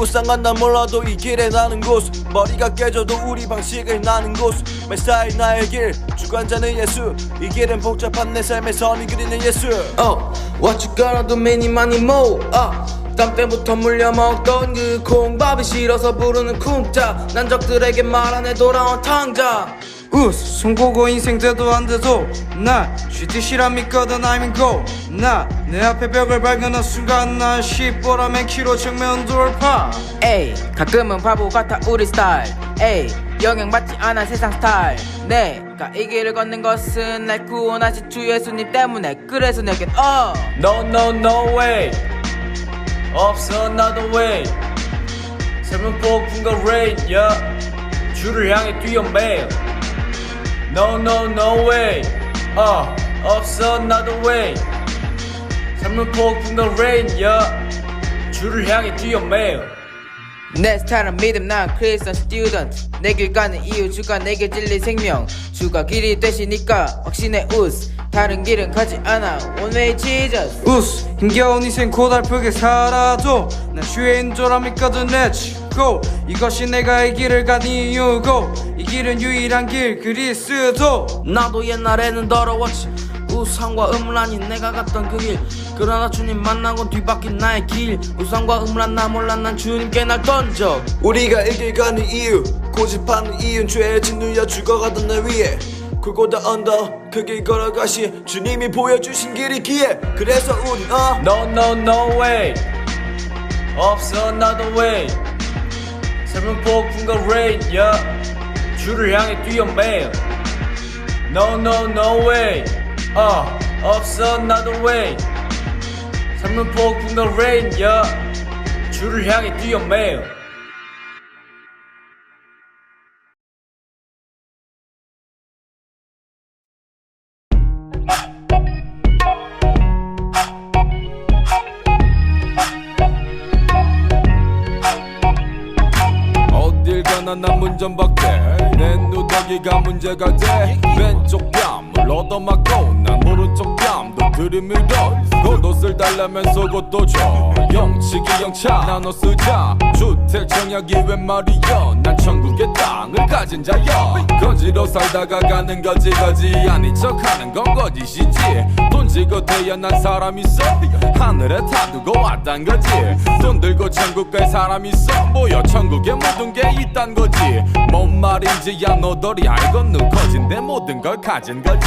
무쌍한 난 몰라도 이 길에 나는 곳 머리가 깨져도 우리 방식을 나는 곳 매 스타일 나의 길 주관자는 예수 이 길은 복잡한 내 삶의 선이 그리는 예수 What you gonna do many money more 땀 때부터 물려 먹던 그 콩밥이 싫어서 부르는 쿵짜 난 적들에게 말 안 해 돌아온 탕자 손보고 인생 돼도 안 돼도 나 쥐듯이라 믿거든 I'm in go 나 내 앞에 벽을 발견한 순간 난 10보라면 키로 정면 돌파 에이 가끔은 바보 같아 우리 스타일 에이 영향받지 않아 세상 스타일 내가 이 길을 걷는 것은 날 구원하신 주 예수님 때문에 그래서 내겐 No no no way 없어 another way 삶은 폭풍과 rain yeah 주를 향해 뛰어 매일 No no no way 없어 another way 삶은 폭풍과 rain yeah 주를 향해 뛰어 매일 내 스타일은 믿음 난 크리스천 스튜던트 내 길 가는 이유 주가 내게 진리 생명 주가 길이 되시니까 확신의 우스 다른 길은 가지 않아 One way Jesus 힘겨운 인생 고달프게 살아도 난 주의 인도라 믿거든 Let's go 이것이 내가 이 길을 간 이유고 이 길은 유일한 길 그리스도 나도 옛날에는 더러웠지 우상과 음란이 내가 갔던 그 길 그러나 주님 만나고 뒤바뀐 나의 길 우상과 음란 나 몰라 난 주님께 날 던져 우리가 이 길 가는 이유 고집하는 이유는 죄에 짓누여 죽어가던 날 위해 굴고다 언더 그 길 걸어가시 주님이 보여주신 길이 기회 그래서 우린 No no no way 없어 another way 삶은 폭풍과 rain yeah 주를 향해 뛰어 매일 No no no way 없어 another way 삶은 폭풍과 rain yeah 주를 향해 뛰어 매일 어딜 가나 난 문전박대 내 누더기가 문제가 돼 왼쪽 뺨을 얻어맞고 난 오른쪽 뺨도 들이밀어 겉옷을 달라면서 그것도 줘 영치기 영차 나눠 쓰자 주택 청약이 웬 말이여 난 천국의 땅을 가진 자여 거지로 살다가 가는 거지 거지 아닌 척하는 건 거짓이지 돈 지고 태어난 사람 있어 하늘에 타두고 왔단 거지 돈 들고 천국 갈 사람 있어 뭐여 천국에 모든 게 있단 거지 뭔 말인지 야 너덜이 알겠누 거진 내 모든 걸 가진 거지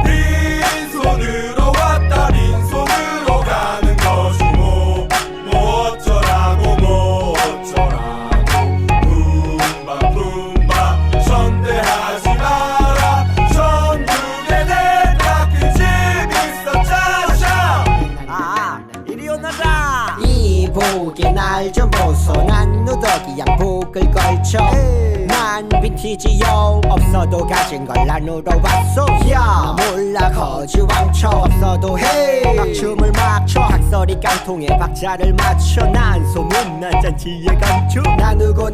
빈손으로 왔다 빈손으로 가는 것이 뭐 어쩌라고 뭐 어쩌라고 품바 선대하지 마라 천국에 내 닦은 집 있어 짜샤 이리 오너라 이 복의 날 좀 보소 난 누더기 양복을 걸쳐 난 빈티지요 없어도 가진 걸 나누러 왔소 야 몰라 거지 왕초 없어도 해 막춤을 막춰 학설이 깡통에 박자를 맞춰 난 소문난 잔치에 감추 나누고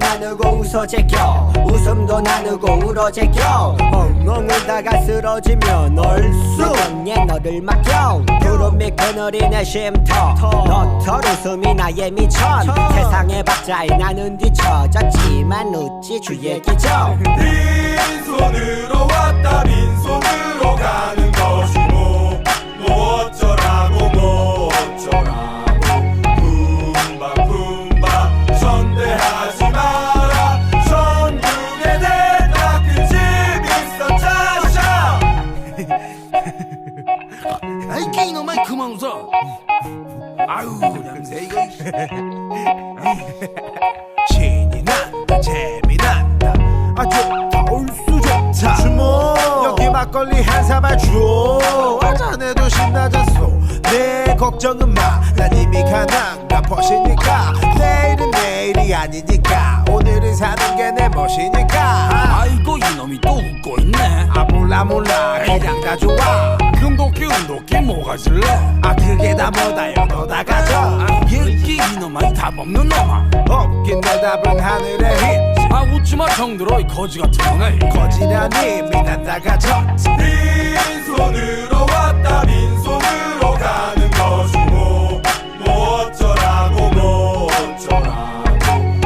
웃어 제껴 웃음도 나누고 울어 제껴 엉엉 울다가 쓰러지면 얼쑤 언예 너를 맡겨 구름이 그늘이 내 쉼터 너털 웃음이 나의 미천 세상의 박자에 나는 뒤처졌지만 웃지 주의 기적 빈손으로 왔다 빈손으로 가는 것이 뭐 어쩌라고 뭐 어쩌라고 품바 선대하지 마라 천국에 내 닦은 집 있어 짜샤 아이 게이너만 그만 웃어 아유 냄새 이거 신이 난다 재미 난다 좋다 올수 좋다 주모 여기 막걸리 한 사발 줘 자네도 신나졌소 내 걱정은 마난 이미 가난가 퍼시니까 내일은 내일이 아니니까 오늘은 사는 게 내 멋이니까 아이고 이놈이 또 웃고 있네 몰라 그냥 다 좋아 금도끼 뭐가 질래 그게 다 뭐다요 너 다 가져 얘기 이놈아 이 답 없는 놈아 없긴 대답은 하늘의 힘 웃지마 정들어 이 거지 같은 놈네 거지라니 미난 다 가져 빈손으로 왔다 빈손으로 가는 것이 뭐 어쩌라고 뭐 어쩌라고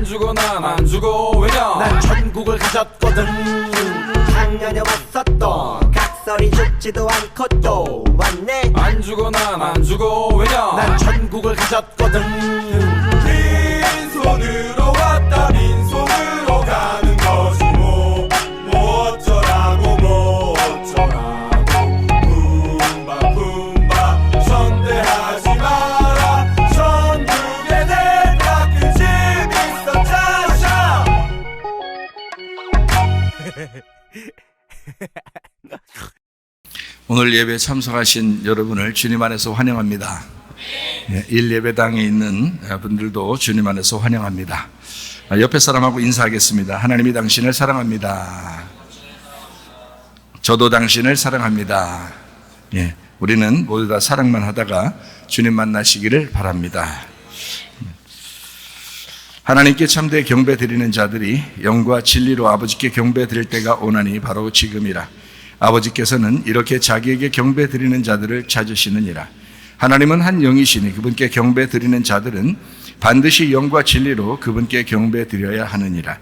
죽어 난 안 죽어 왜냐 난 천국을 가졌거든. 작년에 왔었던 각설이 죽지도 않고 또 왔네. 안 죽어 난 안 죽어 왜냐 난 천국을 가졌거든. 빈손으로 왔다 빈손으로 가는 거지 뭐 어쩌라고 뭐 어쩌라고 품바 선대하지 마라 천국에 내가 그 집 있어 자샤 오늘 예배에 참석하신 여러분을 주님 안에서 환영합니다. 1예배당에 있는 분들도 주님 안에서 환영합니다. 옆에 사람하고 인사하겠습니다. 하나님이 당신을 사랑합니다. 저도 당신을 사랑합니다. 우리는 모두 다 사랑만 하다가 주님 만나시기를 바랍니다. 하나님께 참되게 경배 드리는 자들이 영과 진리로 아버지께 경배 드릴 때가 오나니 바로 지금이라. 아버지께서는 이렇게 자기에게 경배 드리는 자들을 찾으시느니라. 하나님은 한 영이시니 그분께 경배 드리는 자들은 반드시 영과 진리로 그분께 경배 드려야 하느니라.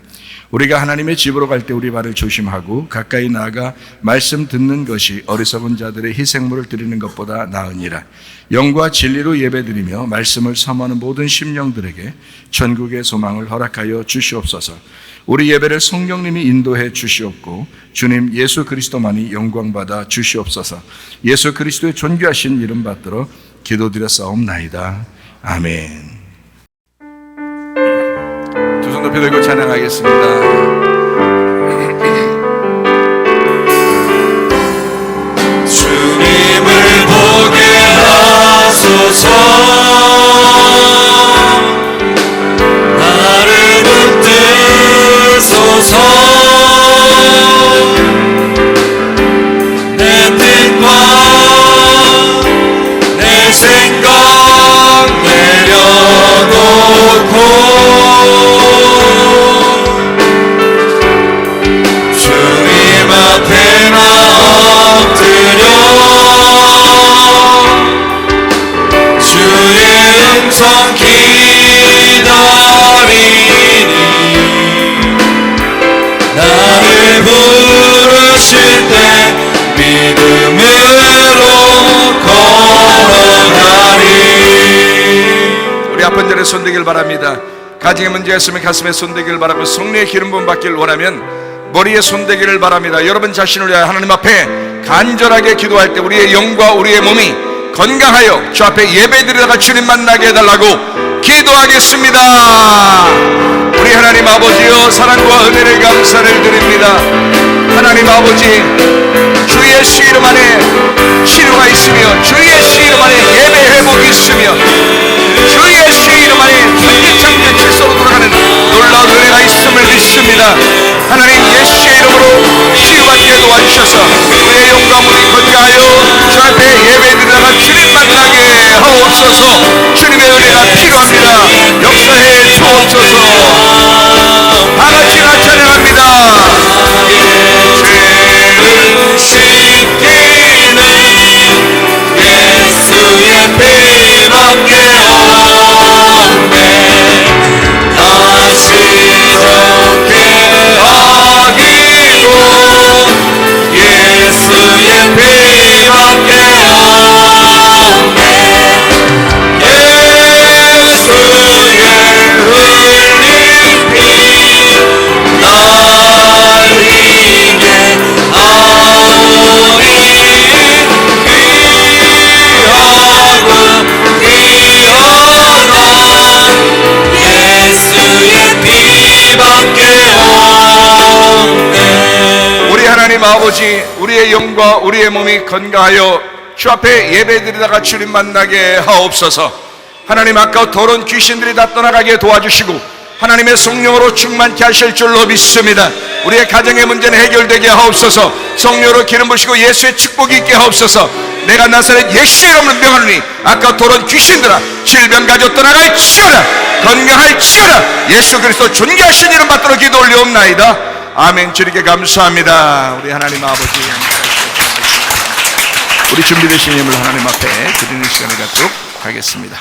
우리가 하나님의 집으로 갈 때 우리 발을 조심하고 가까이 나아가 말씀 듣는 것이 어리석은 자들의 희생물을 드리는 것보다 나으니라. 영과 진리로 예배드리며 말씀을 사모하는 모든 심령들에게 천국의 소망을 허락하여 주시옵소서. 우리 예배를 성령님이 인도해 주시옵고 주님 예수 그리스도만이 영광받아 주시옵소서. 예수 그리스도의 존귀하신 이름 받들어 기도드렸사옵나이다. 아멘. 두 손 높이 들고 찬양하겠습니다. 주님을 보게 하소서 나를 붙드소서 내 뜻과 내 생각 내려놓고 주님 앞에 나 엎드려 주의 음성 기다리니 나를 부르실 때 믿음으로 걸어가리. 우리 아픈 자리에 손대길 바랍니다. 가정에 문제가 있으면 가슴에 손대기를 바라고 성령의 기름 부음 받기를 원하면 머리에 손대기를 바랍니다. 여러분 자신을 위하여 하나님 앞에 간절하게 기도할 때 우리의 영과 우리의 몸이 건강하여 주 앞에 예배드리다가 주님 만나게 해달라고 기도하겠습니다. 우리 하나님 아버지여 사랑과 은혜를 감사를 드립니다. 하나님 아버지 주의 시 이름 안에 치료가 있으며 주의 시 이름 안에 예배 회복이 있으며 주의 시 이름 안에 천지창조 질서로 돌아가는 놀라운 은혜가 있음을 믿습니다. 하나님 예수의 이름으로 치유받게 도와주셔서 우리의 영과 몸이 건강하여 주 앞에 예배드리다가 주님 만나게 하옵소서. 주님의 은혜가 필요합니다. 역사해 주옵소서. 다같이 찬양합니다. 죄를 씻기는 예수의 피밖에 없네. 다시 좋게 하기도 예수의 피밖에 없네. 예수의 흘린 피 날 이게 하오니 귀하고 귀하다 예수의 피밖에 없네. 우리 하나님 아버지 우리의 영과 우리의 몸이 건강하여 주 앞에 예배드리다가 주님 만나게 하옵소서. 하나님 아까 더러운 귀신들이 다 떠나가게 도와주시고 하나님의 성령으로 충만케 하실 줄로 믿습니다. 우리의 가정의 문제는 해결되게 하옵소서. 성령으로 기름 부시고 예수의 축복이 있게 하옵소서. 내가 나사렛 예수의 이름으로 명하노니 아까 더러운 귀신들아 질병 가져 떠나갈지어다 건강할지어다 예수 그리스도 존귀하신 이름 받들어 기도 올리옵나이다. 아멘. 주님께 감사합니다. 우리 하나님 아버지 우리 준비되신 예물 하나님 앞에 드리는 시간을 갖도록 하겠습니다.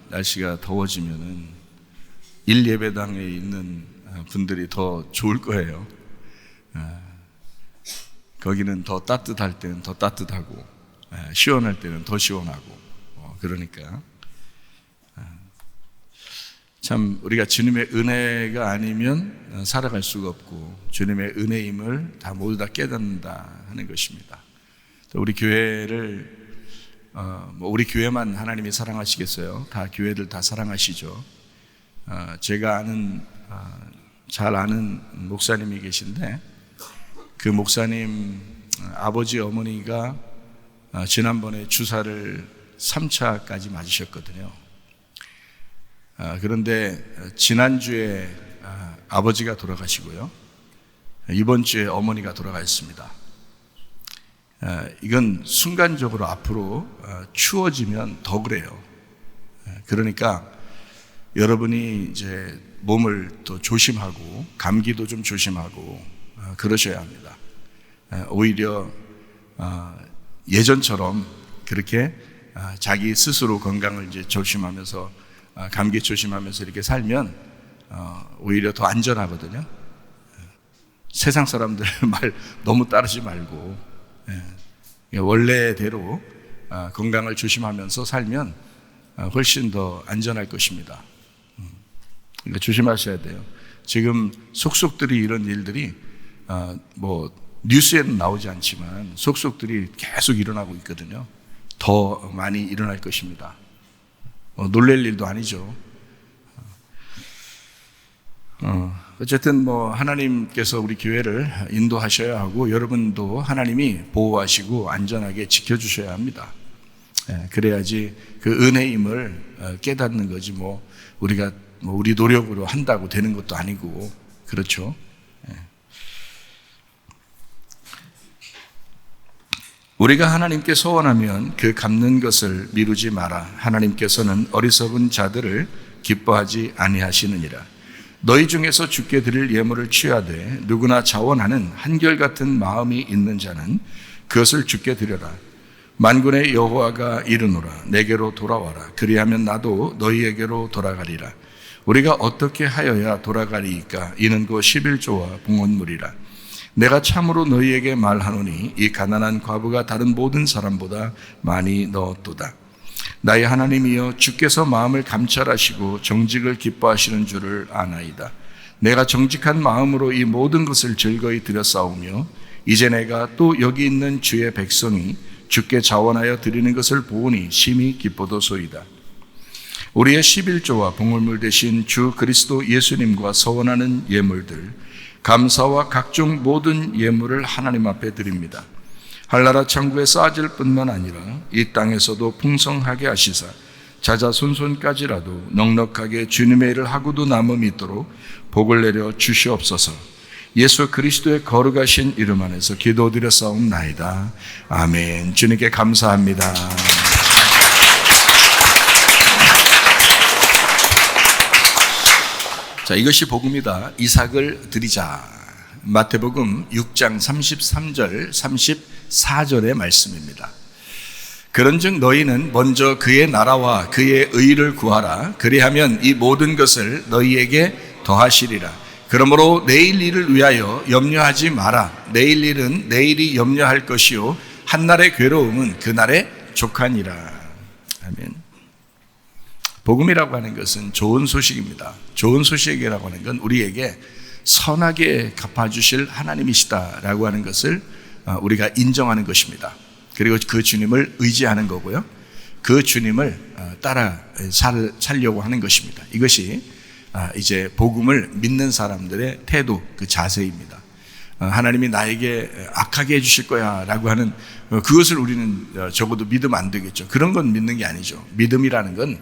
날씨가 더워지면은 1예배당에 있는 분들이 더 좋을 거예요. 거기는 더 따뜻할 때는 더 따뜻하고 시원할 때는 더 시원하고 그러니까 참 우리가 주님의 은혜가 아니면 살아갈 수가 없고 주님의 은혜임을 다 모두 다 깨닫는다 하는 것입니다. 우리 교회를 뭐 우리 교회만 하나님이 사랑하시겠어요? 다 교회들 다 사랑하시죠. 제가 잘 아는 목사님이 계신데 그 목사님 아버지 어머니가 지난번에 주사를 3차까지 맞으셨거든요. 그런데 지난주에 아버지가 돌아가시고요, 이번 주에 어머니가 돌아가셨습니다. 이건 순간적으로 앞으로 추워지면 더 그래요. 그러니까 여러분이 이제 몸을 또 조심하고 감기도 좀 조심하고 그러셔야 합니다. 오히려 예전처럼 그렇게 자기 스스로 건강을 이제 조심하면서 감기 조심하면서 이렇게 살면 오히려 더 안전하거든요. 세상 사람들 말 너무 따르지 말고 원래대로 건강을 조심하면서 살면 훨씬 더 안전할 것입니다. 그러니까 조심하셔야 돼요. 지금 속속들이 이런 일들이 뭐 뉴스에는 나오지 않지만 속속들이 계속 일어나고 있거든요. 더 많이 일어날 것입니다. 놀랄 일도 아니죠. 어쨌든 뭐 하나님께서 우리 교회를 인도하셔야 하고 여러분도 하나님이 보호하시고 안전하게 지켜주셔야 합니다. 그래야지 그 은혜임을 깨닫는 거지 뭐 우리가 뭐 우리 노력으로 한다고 되는 것도 아니고 그렇죠. 우리가 하나님께 소원하면 그 갚는 것을 미루지 마라. 하나님께서는 어리석은 자들을 기뻐하지 아니하시느니라. 너희 중에서 주께 드릴 예물을 취하되 누구나 자원하는 한결같은 마음이 있는 자는 그것을 주께 드려라. 만군의 여호와가 이르노라. 내게로 돌아와라. 그리하면 나도 너희에게로 돌아가리라. 우리가 어떻게 하여야 돌아가리이까? 이는 곧 11조와 봉헌물이라. 내가 참으로 너희에게 말하노니 이 가난한 과부가 다른 모든 사람보다 많이 넣었도다. 나의 하나님이여, 주께서 마음을 감찰하시고 정직을 기뻐하시는 줄을 아나이다. 내가 정직한 마음으로 이 모든 것을 즐거이 드렸사오며 이제 내가 또 여기 있는 주의 백성이 주께 자원하여 드리는 것을 보오니 심히 기뻐도소이다. 우리의 11조와 봉헌물 대신 주 그리스도 예수님과 서원하는 예물들, 감사와 각종 모든 예물을 하나님 앞에 드립니다. 한나라 천국에 쌓아질 뿐만 아니라 이 땅에서도 풍성하게 하시사 자자손손까지라도 넉넉하게 주님의 일을 하고도 남음이 있도록 복을 내려 주시옵소서. 예수 그리스도의 거룩하신 이름 안에서 기도드렸사옵나이다. 아멘. 주님께 감사합니다. 자, 이것이 복음이다. 이삭을 드리자. 마태복음 6장 33절 34절의 말씀입니다. 그런즉 너희는 먼저 그의 나라와 그의 의를 구하라. 그리하면 이 모든 것을 너희에게 더하시리라. 그러므로 내일 일을 위하여 염려하지 마라. 내일 일은 내일이 염려할 것이요 한날의 괴로움은 그날의 족하니라. 아멘. 복음이라고 하는 것은 좋은 소식입니다. 좋은 소식이라고 하는 건 우리에게 선하게 갚아주실 하나님이시다라고 하는 것을 우리가 인정하는 것입니다. 그리고 그 주님을 의지하는 거고요. 그 주님을 따라 살려고 하는 것입니다. 이것이 이제 복음을 믿는 사람들의 태도, 그 자세입니다. 하나님이 나에게 악하게 해주실 거야 라고 하는 그것을 우리는 적어도 믿으면 안 되겠죠. 그런 건 믿는 게 아니죠. 믿음이라는 건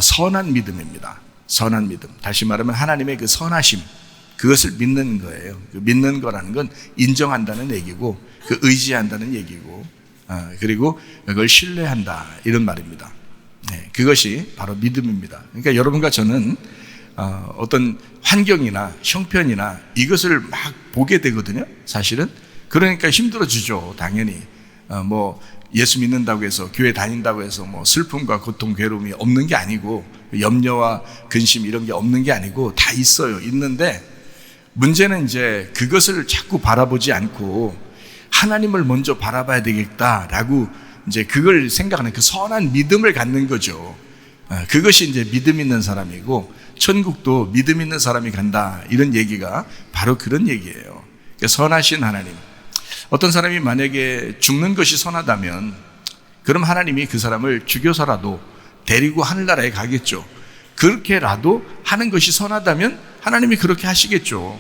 선한 믿음입니다. 선한 믿음. 다시 말하면 하나님의 그 선하심, 그것을 믿는 거예요. 그 믿는 거라는 건 인정한다는 얘기고, 그 의지한다는 얘기고, 그리고 그걸 신뢰한다, 이런 말입니다. 네, 그것이 바로 믿음입니다. 그러니까 여러분과 저는 어떤 환경이나 형편이나 이것을 막 보게 되거든요. 사실은. 그러니까 힘들어지죠. 당연히. 뭐 예수 믿는다고 해서 교회 다닌다고 해서 뭐 슬픔과 고통, 괴로움이 없는 게 아니고 염려와 근심 이런 게 없는 게 아니고 다 있어요. 있는데 문제는 이제 그것을 자꾸 바라보지 않고 하나님을 먼저 바라봐야 되겠다라고 이제 그걸 생각하는 그 선한 믿음을 갖는 거죠. 그것이 이제 믿음 있는 사람이고 천국도 믿음 있는 사람이 간다 이런 얘기가 바로 그런 얘기예요. 그러니까 선하신 하나님. 어떤 사람이 만약에 죽는 것이 선하다면 그럼 하나님이 그 사람을 죽여서라도 데리고 하늘나라에 가겠죠. 그렇게라도 하는 것이 선하다면 하나님이 그렇게 하시겠죠.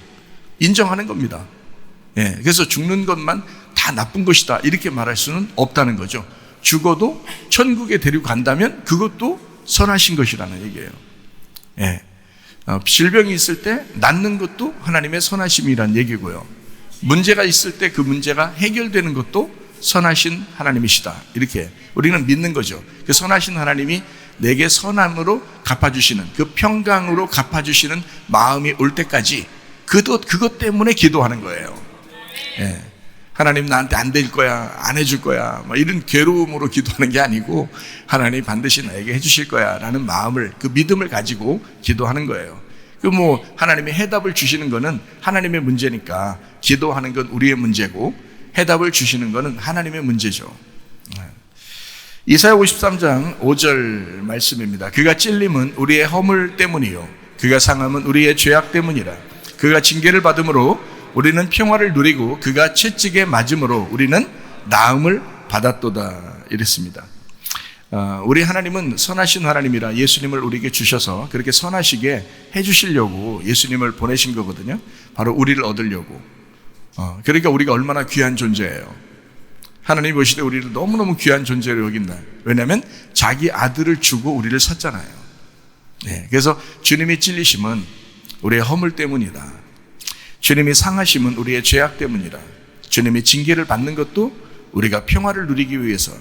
인정하는 겁니다. 예, 그래서 죽는 것만 다 나쁜 것이다 이렇게 말할 수는 없다는 거죠. 죽어도 천국에 데리고 간다면 그것도 선하신 것이라는 얘기예요. 예, 질병이 있을 때 낫는 것도 하나님의 선하심이라는 얘기고요. 문제가 있을 때 그 문제가 해결되는 것도 선하신 하나님이시다 이렇게 우리는 믿는 거죠. 그 선하신 하나님이 내게 선함으로 갚아주시는 그 평강으로 갚아주시는 마음이 올 때까지 그것 때문에 기도하는 거예요. 예. 하나님 나한테 안 될 거야, 안 해줄 거야, 뭐 이런 괴로움으로 기도하는 게 아니고 하나님 반드시 나에게 해주실 거야 라는 마음을, 그 믿음을 가지고 기도하는 거예요. 그 뭐 하나님이 해답을 주시는 거는 하나님의 문제니까 기도하는 건 우리의 문제고 해답을 주시는 거는 하나님의 문제죠. 이사야 53장 5절 말씀입니다. 그가 찔림은 우리의 허물 때문이요 그가 상함은 우리의 죄악 때문이라. 그가 징계를 받음으로 우리는 평화를 누리고 그가 채찍에 맞음으로 우리는 나음을 받았도다 이랬습니다. 우리 하나님은 선하신 하나님이라 예수님을 우리에게 주셔서 그렇게 선하시게 해주시려고 예수님을 보내신 거거든요. 바로 우리를 얻으려고. 그러니까 우리가 얼마나 귀한 존재예요. 하나님이 보시되 우리를 너무너무 귀한 존재로 여긴다. 왜냐하면 자기 아들을 주고 우리를 샀잖아요. 네, 그래서 주님이 찔리심은 우리의 허물 때문이다. 주님이 상하심은 우리의 죄악 때문이다. 주님이 징계를 받는 것도 우리가 평화를 누리기 위해서.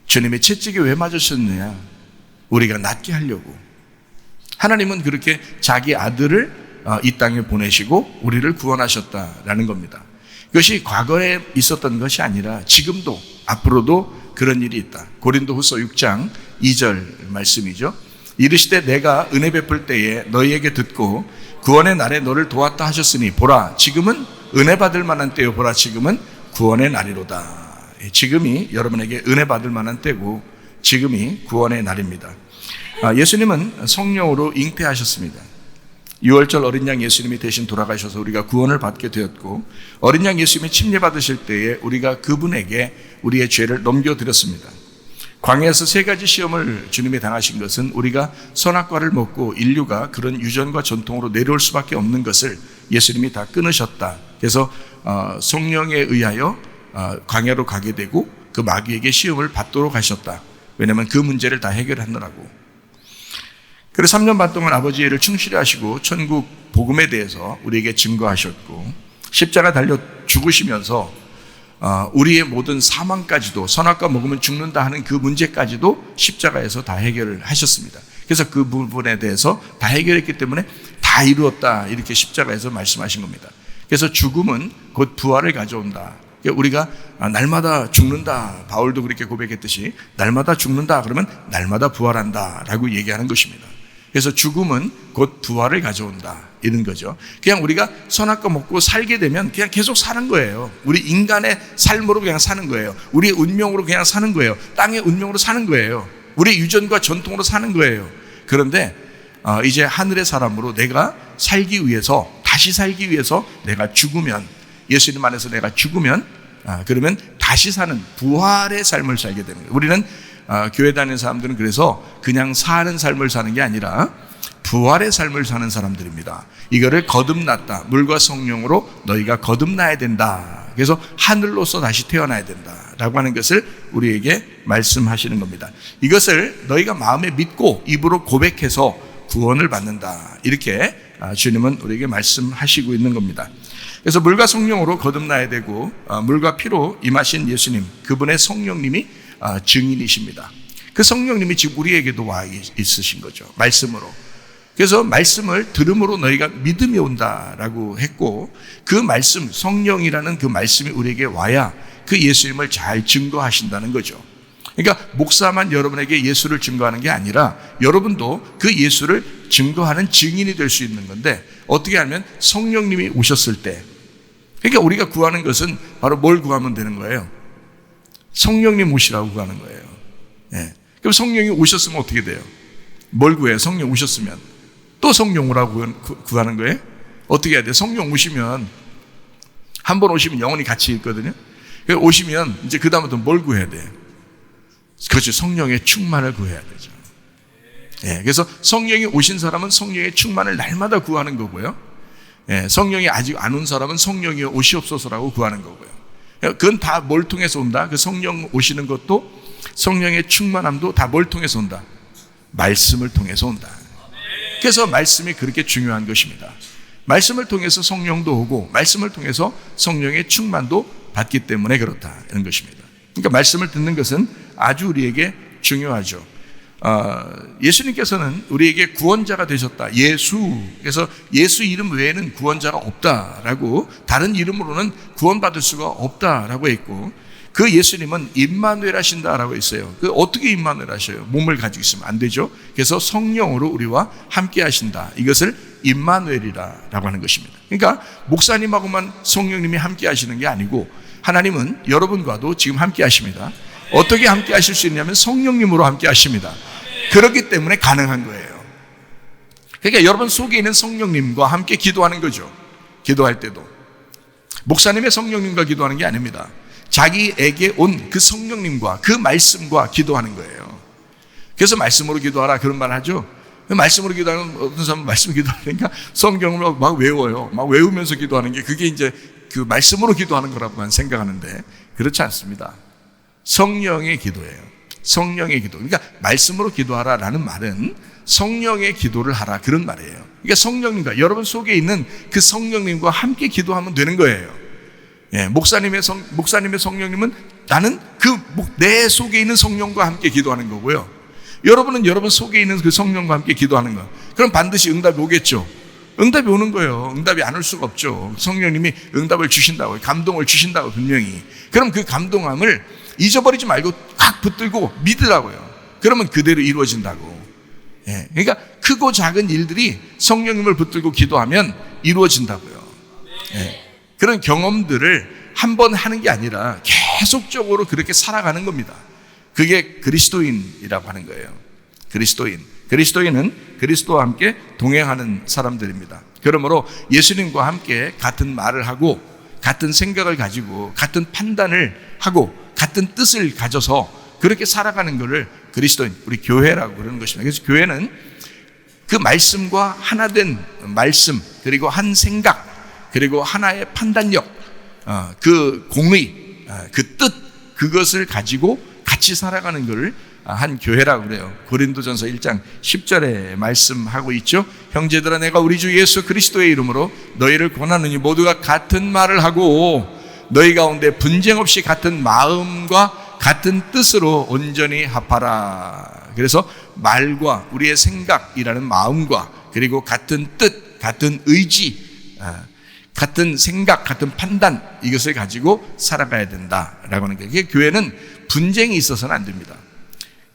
주님의 채찍에 왜 맞으셨느냐? 우리가 낫게 하려고. 하나님은 그렇게 자기 아들을 이 땅에 보내시고 우리를 구원하셨다라는 겁니다. 그것이 과거에 있었던 것이 아니라 지금도 앞으로도 그런 일이 있다. 고린도후서 6장 2절 말씀이죠. 이르시되 내가 은혜 베풀 때에 너희에게 듣고 구원의 날에 너를 도왔다 하셨으니 보라 지금은 은혜 받을 만한 때요 보라 지금은 구원의 날이로다. 지금이 여러분에게 은혜 받을 만한 때고 지금이 구원의 날입니다. 예수님은 성령으로 잉태하셨습니다. 6월절 어린 양 예수님이 대신 돌아가셔서 우리가 구원을 받게 되었고 어린 양 예수님이 침례받으실 때에 우리가 그분에게 우리의 죄를 넘겨드렸습니다. 광야에서 세 가지 시험을 주님이 당하신 것은 우리가 선악과를 먹고 인류가 그런 유전과 전통으로 내려올 수밖에 없는 것을 예수님이 다 끊으셨다. 그래서 성령에 의하여 광야로 가게 되고 그 마귀에게 시험을 받도록 하셨다. 왜냐하면 그 문제를 다 해결하느라고. 그래서 3년 반 동안 아버지의 일을 충실히 하시고 천국 복음에 대해서 우리에게 증거하셨고 십자가 달려 죽으시면서 우리의 모든 사망까지도 선악과 먹으면 죽는다 하는 그 문제까지도 십자가에서 다 해결을 하셨습니다. 그래서 그 부분에 대해서 다 해결했기 때문에 다 이루었다 이렇게 십자가에서 말씀하신 겁니다. 그래서 죽음은 곧 부활을 가져온다. 우리가 날마다 죽는다 바울도 그렇게 고백했듯이 날마다 죽는다 그러면 날마다 부활한다 라고 얘기하는 것입니다. 그래서 죽음은 곧 부활을 가져온다 이런 거죠. 그냥 우리가 선악과 먹고 살게 되면 그냥 계속 사는 거예요. 우리 인간의 삶으로 그냥 사는 거예요. 우리의 운명으로 그냥 사는 거예요. 땅의 운명으로 사는 거예요. 우리의 유전과 전통으로 사는 거예요. 그런데 이제 하늘의 사람으로 내가 살기 위해서 다시 살기 위해서 내가 죽으면 예수님 안에서 내가 죽으면 그러면 다시 사는 부활의 삶을 살게 되는 거예요. 우리는 교회 다니는 사람들은 그래서 그냥 사는 삶을 사는 게 아니라 부활의 삶을 사는 사람들입니다. 이거를 거듭났다. 물과 성령으로 너희가 거듭나야 된다. 그래서 하늘로서 다시 태어나야 된다 라고 하는 것을 우리에게 말씀하시는 겁니다. 이것을 너희가 마음에 믿고 입으로 고백해서 구원을 받는다. 이렇게 주님은 우리에게 말씀하시고 있는 겁니다. 그래서 물과 성령으로 거듭나야 되고 물과 피로 임하신 예수님, 그분의 성령님이 증인이십니다. 그 성령님이 지금 우리에게도 와 있으신 거죠. 말씀으로. 그래서 말씀을 들음으로 너희가 믿음이 온다라고 했고 그 말씀, 성령이라는 그 말씀이 우리에게 와야 그 예수님을 잘 증거하신다는 거죠. 그러니까 목사만 여러분에게 예수를 증거하는 게 아니라 여러분도 그 예수를 증거하는 증인이 될 수 있는 건데, 어떻게 하면 성령님이 오셨을 때, 그러니까 우리가 구하는 것은 바로 뭘 구하면 되는 거예요? 성령님 오시라고 구하는 거예요. 예. 그럼 성령이 오셨으면 어떻게 돼요? 뭘 구해요? 성령 오셨으면 또 성령 오라고 구하는 거예요? 어떻게 해야 돼요? 성령 오시면, 한 번 오시면 영원히 같이 있거든요. 오시면 이제 그 다음부터 뭘 구해야 돼요? 그렇죠. 성령의 충만을 구해야 되죠. 예, 그래서 성령이 오신 사람은 성령의 충만을 날마다 구하는 거고요. 예, 성령이 아직 안 온 사람은 성령이 오시옵소서라고 구하는 거고요. 그건 다 뭘 통해서 온다? 그 성령 오시는 것도, 성령의 충만함도 다 뭘 통해서 온다? 말씀을 통해서 온다. 그래서 말씀이 그렇게 중요한 것입니다. 말씀을 통해서 성령도 오고 말씀을 통해서 성령의 충만도 받기 때문에 그렇다, 이런 것입니다. 그러니까 말씀을 듣는 것은 아주 우리에게 중요하죠. 예수님께서는 우리에게 구원자가 되셨다. 예수. 그래서 예수 이름 외에는 구원자가 없다라고, 다른 이름으로는 구원받을 수가 없다라고 했고, 그 예수님은 임마누엘 하신다라고 했어요. 그 어떻게 임마누엘 하셔요? 몸을 가지고 있으면 안 되죠. 그래서 성령으로 우리와 함께 하신다. 이것을 임마누엘이라고 하는 것입니다. 그러니까 목사님하고만 성령님이 함께 하시는 게 아니고, 하나님은 여러분과도 지금 함께 하십니다. 어떻게 함께 하실 수 있냐면 성령님으로 함께 하십니다. 그렇기 때문에 가능한 거예요. 그러니까 여러분 속에 있는 성령님과 함께 기도하는 거죠. 기도할 때도 목사님의 성령님과 기도하는 게 아닙니다. 자기에게 온 그 성령님과 그 말씀과 기도하는 거예요. 그래서 말씀으로 기도하라, 그런 말 하죠. 말씀으로 기도하는, 어떤 사람은 말씀으로 기도하니까 성경을 막 외워요. 막 외우면서 기도하는 게, 그게 이제 그 말씀으로 기도하는 거라고만 생각하는데, 그렇지 않습니다. 성령의 기도예요. 성령의 기도. 그러니까 말씀으로 기도하라라는 말은 성령의 기도를 하라, 그런 말이에요. 그러니까 성령님과, 여러분 속에 있는 그 성령님과 함께 기도하면 되는 거예요. 예, 목사님의 성령님은 나는 내 속에 있는 성령과 함께 기도하는 거고요. 여러분은 여러분 속에 있는 그 성령과 함께 기도하는 거. 그럼 반드시 응답이 오겠죠. 응답이 오는 거예요. 응답이 안 올 수가 없죠. 성령님이 응답을 주신다고, 감동을 주신다고 분명히. 그럼 그 감동함을 잊어버리지 말고 꽉 붙들고 믿으라고요. 그러면 그대로 이루어진다고. 예, 그러니까 크고 작은 일들이 성령님을 붙들고 기도하면 이루어진다고요. 예, 그런 경험들을 한 번 하는 게 아니라 계속적으로 그렇게 살아가는 겁니다. 그게 그리스도인이라고 하는 거예요. 그리스도인은 그리스도와 함께 동행하는 사람들입니다. 그러므로 예수님과 함께 같은 말을 하고, 같은 생각을 가지고, 같은 판단을 하고, 같은 뜻을 가져서 그렇게 살아가는 것을 그리스도인, 우리 교회라고 그러는 것입니다. 그래서 교회는 그 말씀과 하나된 말씀, 그리고 한 생각, 그리고 하나의 판단력, 그 공의, 그 뜻, 그것을 가지고 같이 살아가는 것을 한 교회라고 그래요. 고린도전서 1장 10절에 말씀하고 있죠. 형제들아, 내가 우리 주 예수 그리스도의 이름으로 너희를 권하노니 모두가 같은 말을 하고 너희 가운데 분쟁 없이 같은 마음과 같은 뜻으로 온전히 합하라. 그래서 말과 우리의 생각이라는 마음과, 그리고 같은 뜻, 같은 의지, 같은 생각, 같은 판단, 이것을 가지고 살아가야 된다라고 하는 거예요. 교회는 분쟁이 있어서는 안 됩니다.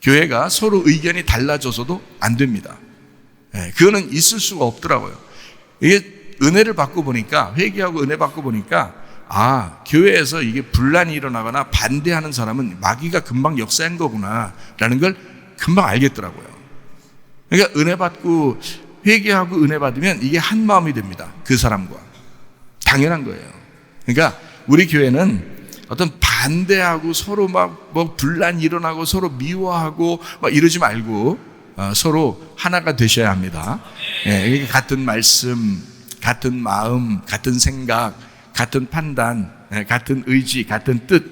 교회가 서로 의견이 달라져서도 안 됩니다. 그거는 있을 수가 없더라고요. 이게 은혜를 받고 보니까, 회개하고 은혜 받고 보니까, 교회에서 이게 분란이 일어나거나 반대하는 사람은 마귀가 금방 역사한 거구나 라는 걸 금방 알겠더라고요. 그러니까 은혜 받고 회개하고 은혜 받으면 이게 한 마음이 됩니다. 그 사람과. 당연한 거예요. 그러니까 우리 교회는 어떤 반대하고 서로 막 분란이 일어나고 서로 미워하고 막 이러지 말고 서로 하나가 되셔야 합니다. 예, 같은 말씀, 같은 마음, 같은 생각, 같은 판단, 같은 의지, 같은 뜻,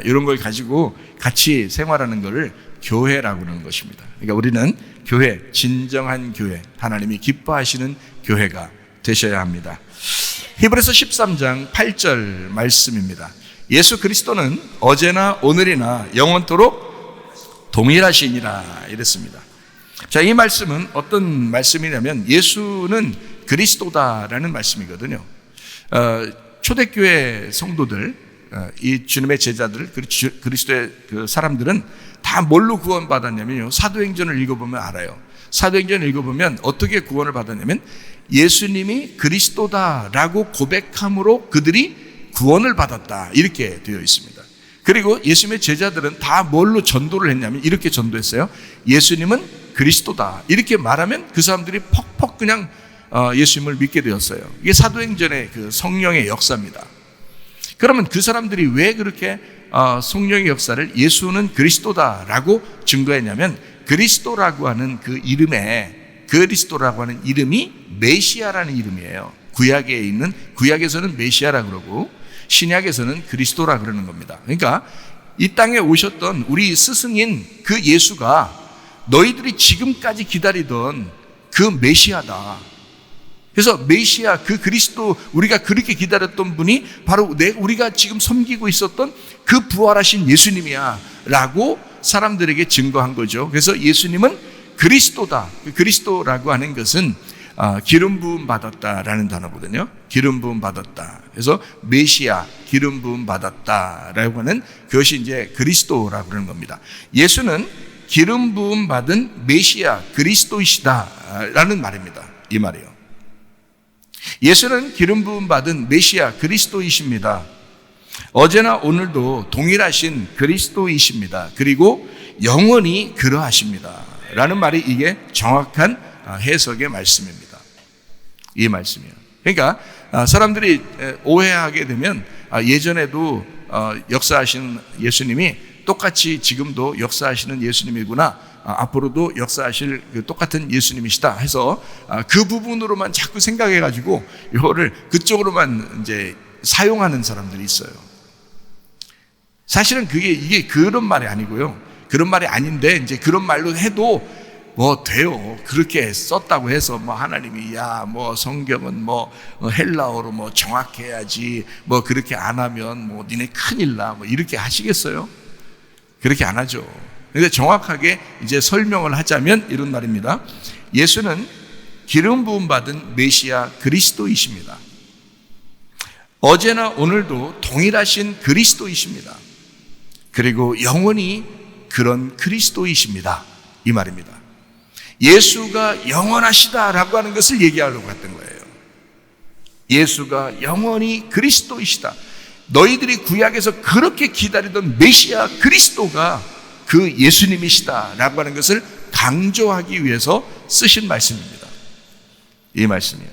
이런 걸 가지고 같이 생활하는 것을 교회라고 하는 것입니다. 그러니까 우리는 교회, 진정한 교회, 하나님이 기뻐하시는 교회가 되셔야 합니다. 히브리서 13장 8절 말씀입니다. 예수 그리스도는 어제나 오늘이나 영원토록 동일하시니라, 이랬습니다. 자, 이 말씀은 어떤 말씀이냐면 예수는 그리스도다라는 말씀이거든요. 초대교회 성도들, 이 주님의 제자들, 그리스도의 그 사람들은 다 뭘로 구원받았냐면요. 사도행전을 읽어보면 알아요. 사도행전을 읽어보면 어떻게 구원을 받았냐면 예수님이 그리스도다라고 고백함으로 그들이 구원을 받았다. 이렇게 되어 있습니다. 그리고 예수님의 제자들은 다 뭘로 전도를 했냐면 이렇게 전도했어요. 예수님은 그리스도다. 이렇게 말하면 그 사람들이 퍽퍽 그냥 예수님을 믿게 되었어요. 이게 사도행전의 그 성령의 역사입니다. 그러면 그 사람들이 왜 그렇게 성령의 역사를 예수는 그리스도다라고 증거했냐면 그리스도라고 하는 그 이름에 그리스도라고 하는 이름이 메시아라는 이름이에요. 구약에서는 메시아라 그러고 신약에서는 그리스도라 그러는 겁니다. 그러니까 이 땅에 오셨던 우리 스승인 그 예수가 너희들이 지금까지 기다리던 그 메시아다. 그래서 메시아, 그 그리스도, 우리가 그렇게 기다렸던 분이 바로 우리가 지금 섬기고 있었던 그 부활하신 예수님이야 라고 사람들에게 증거한 거죠. 그래서 예수님은 그리스도다. 그리스도라고 하는 것은 기름 부음 받았다라는 단어거든요. 기름 부음 받았다. 그래서 메시아, 기름 부음 받았다라고 하는 그것이 이제 그리스도라고 그러는 겁니다. 예수는 기름 부음 받은 메시아, 그리스도이시다라는 말입니다. 이 말이에요. 예수는 기름 부음 받은 메시아, 그리스도이십니다. 어제나 오늘도 동일하신 그리스도이십니다. 그리고 영원히 그러하십니다. 라는 말이 이게 정확한 해석의 말씀입니다. 이 말씀이에요. 그러니까 사람들이 오해하게 되면 예전에도 역사하시는 예수님이 똑같이 지금도 역사하시는 예수님이구나, 앞으로도 역사하실 그 똑같은 예수님이시다 해서 그 부분으로만 자꾸 생각해가지고 이거를 그쪽으로만 이제 사용하는 사람들이 있어요. 사실은 이게 그런 말이 아니고요. 그런 말이 아닌데 이제 그런 말로 해도 뭐 돼요. 그렇게 썼다고 해서 뭐 하나님이 뭐 성경은 뭐 헬라어로 뭐 정확해야지 뭐 그렇게 안 하면 뭐 니네 큰일 나 뭐 이렇게 하시겠어요? 그렇게 안 하죠. 그런데 정확하게 이제 설명을 하자면 이런 말입니다. 예수는 기름 부음 받은 메시아 그리스도이십니다. 어제나 오늘도 동일하신 그리스도이십니다. 그리고 영원히 그런 그리스도이십니다. 이 말입니다. 예수가 영원하시다라고 하는 것을 얘기하려고 했던 거예요. 예수가 영원히 그리스도이시다. 너희들이 구약에서 그렇게 기다리던 메시아 그리스도가 그 예수님이시다라고 하는 것을 강조하기 위해서 쓰신 말씀입니다. 이 말씀이에요.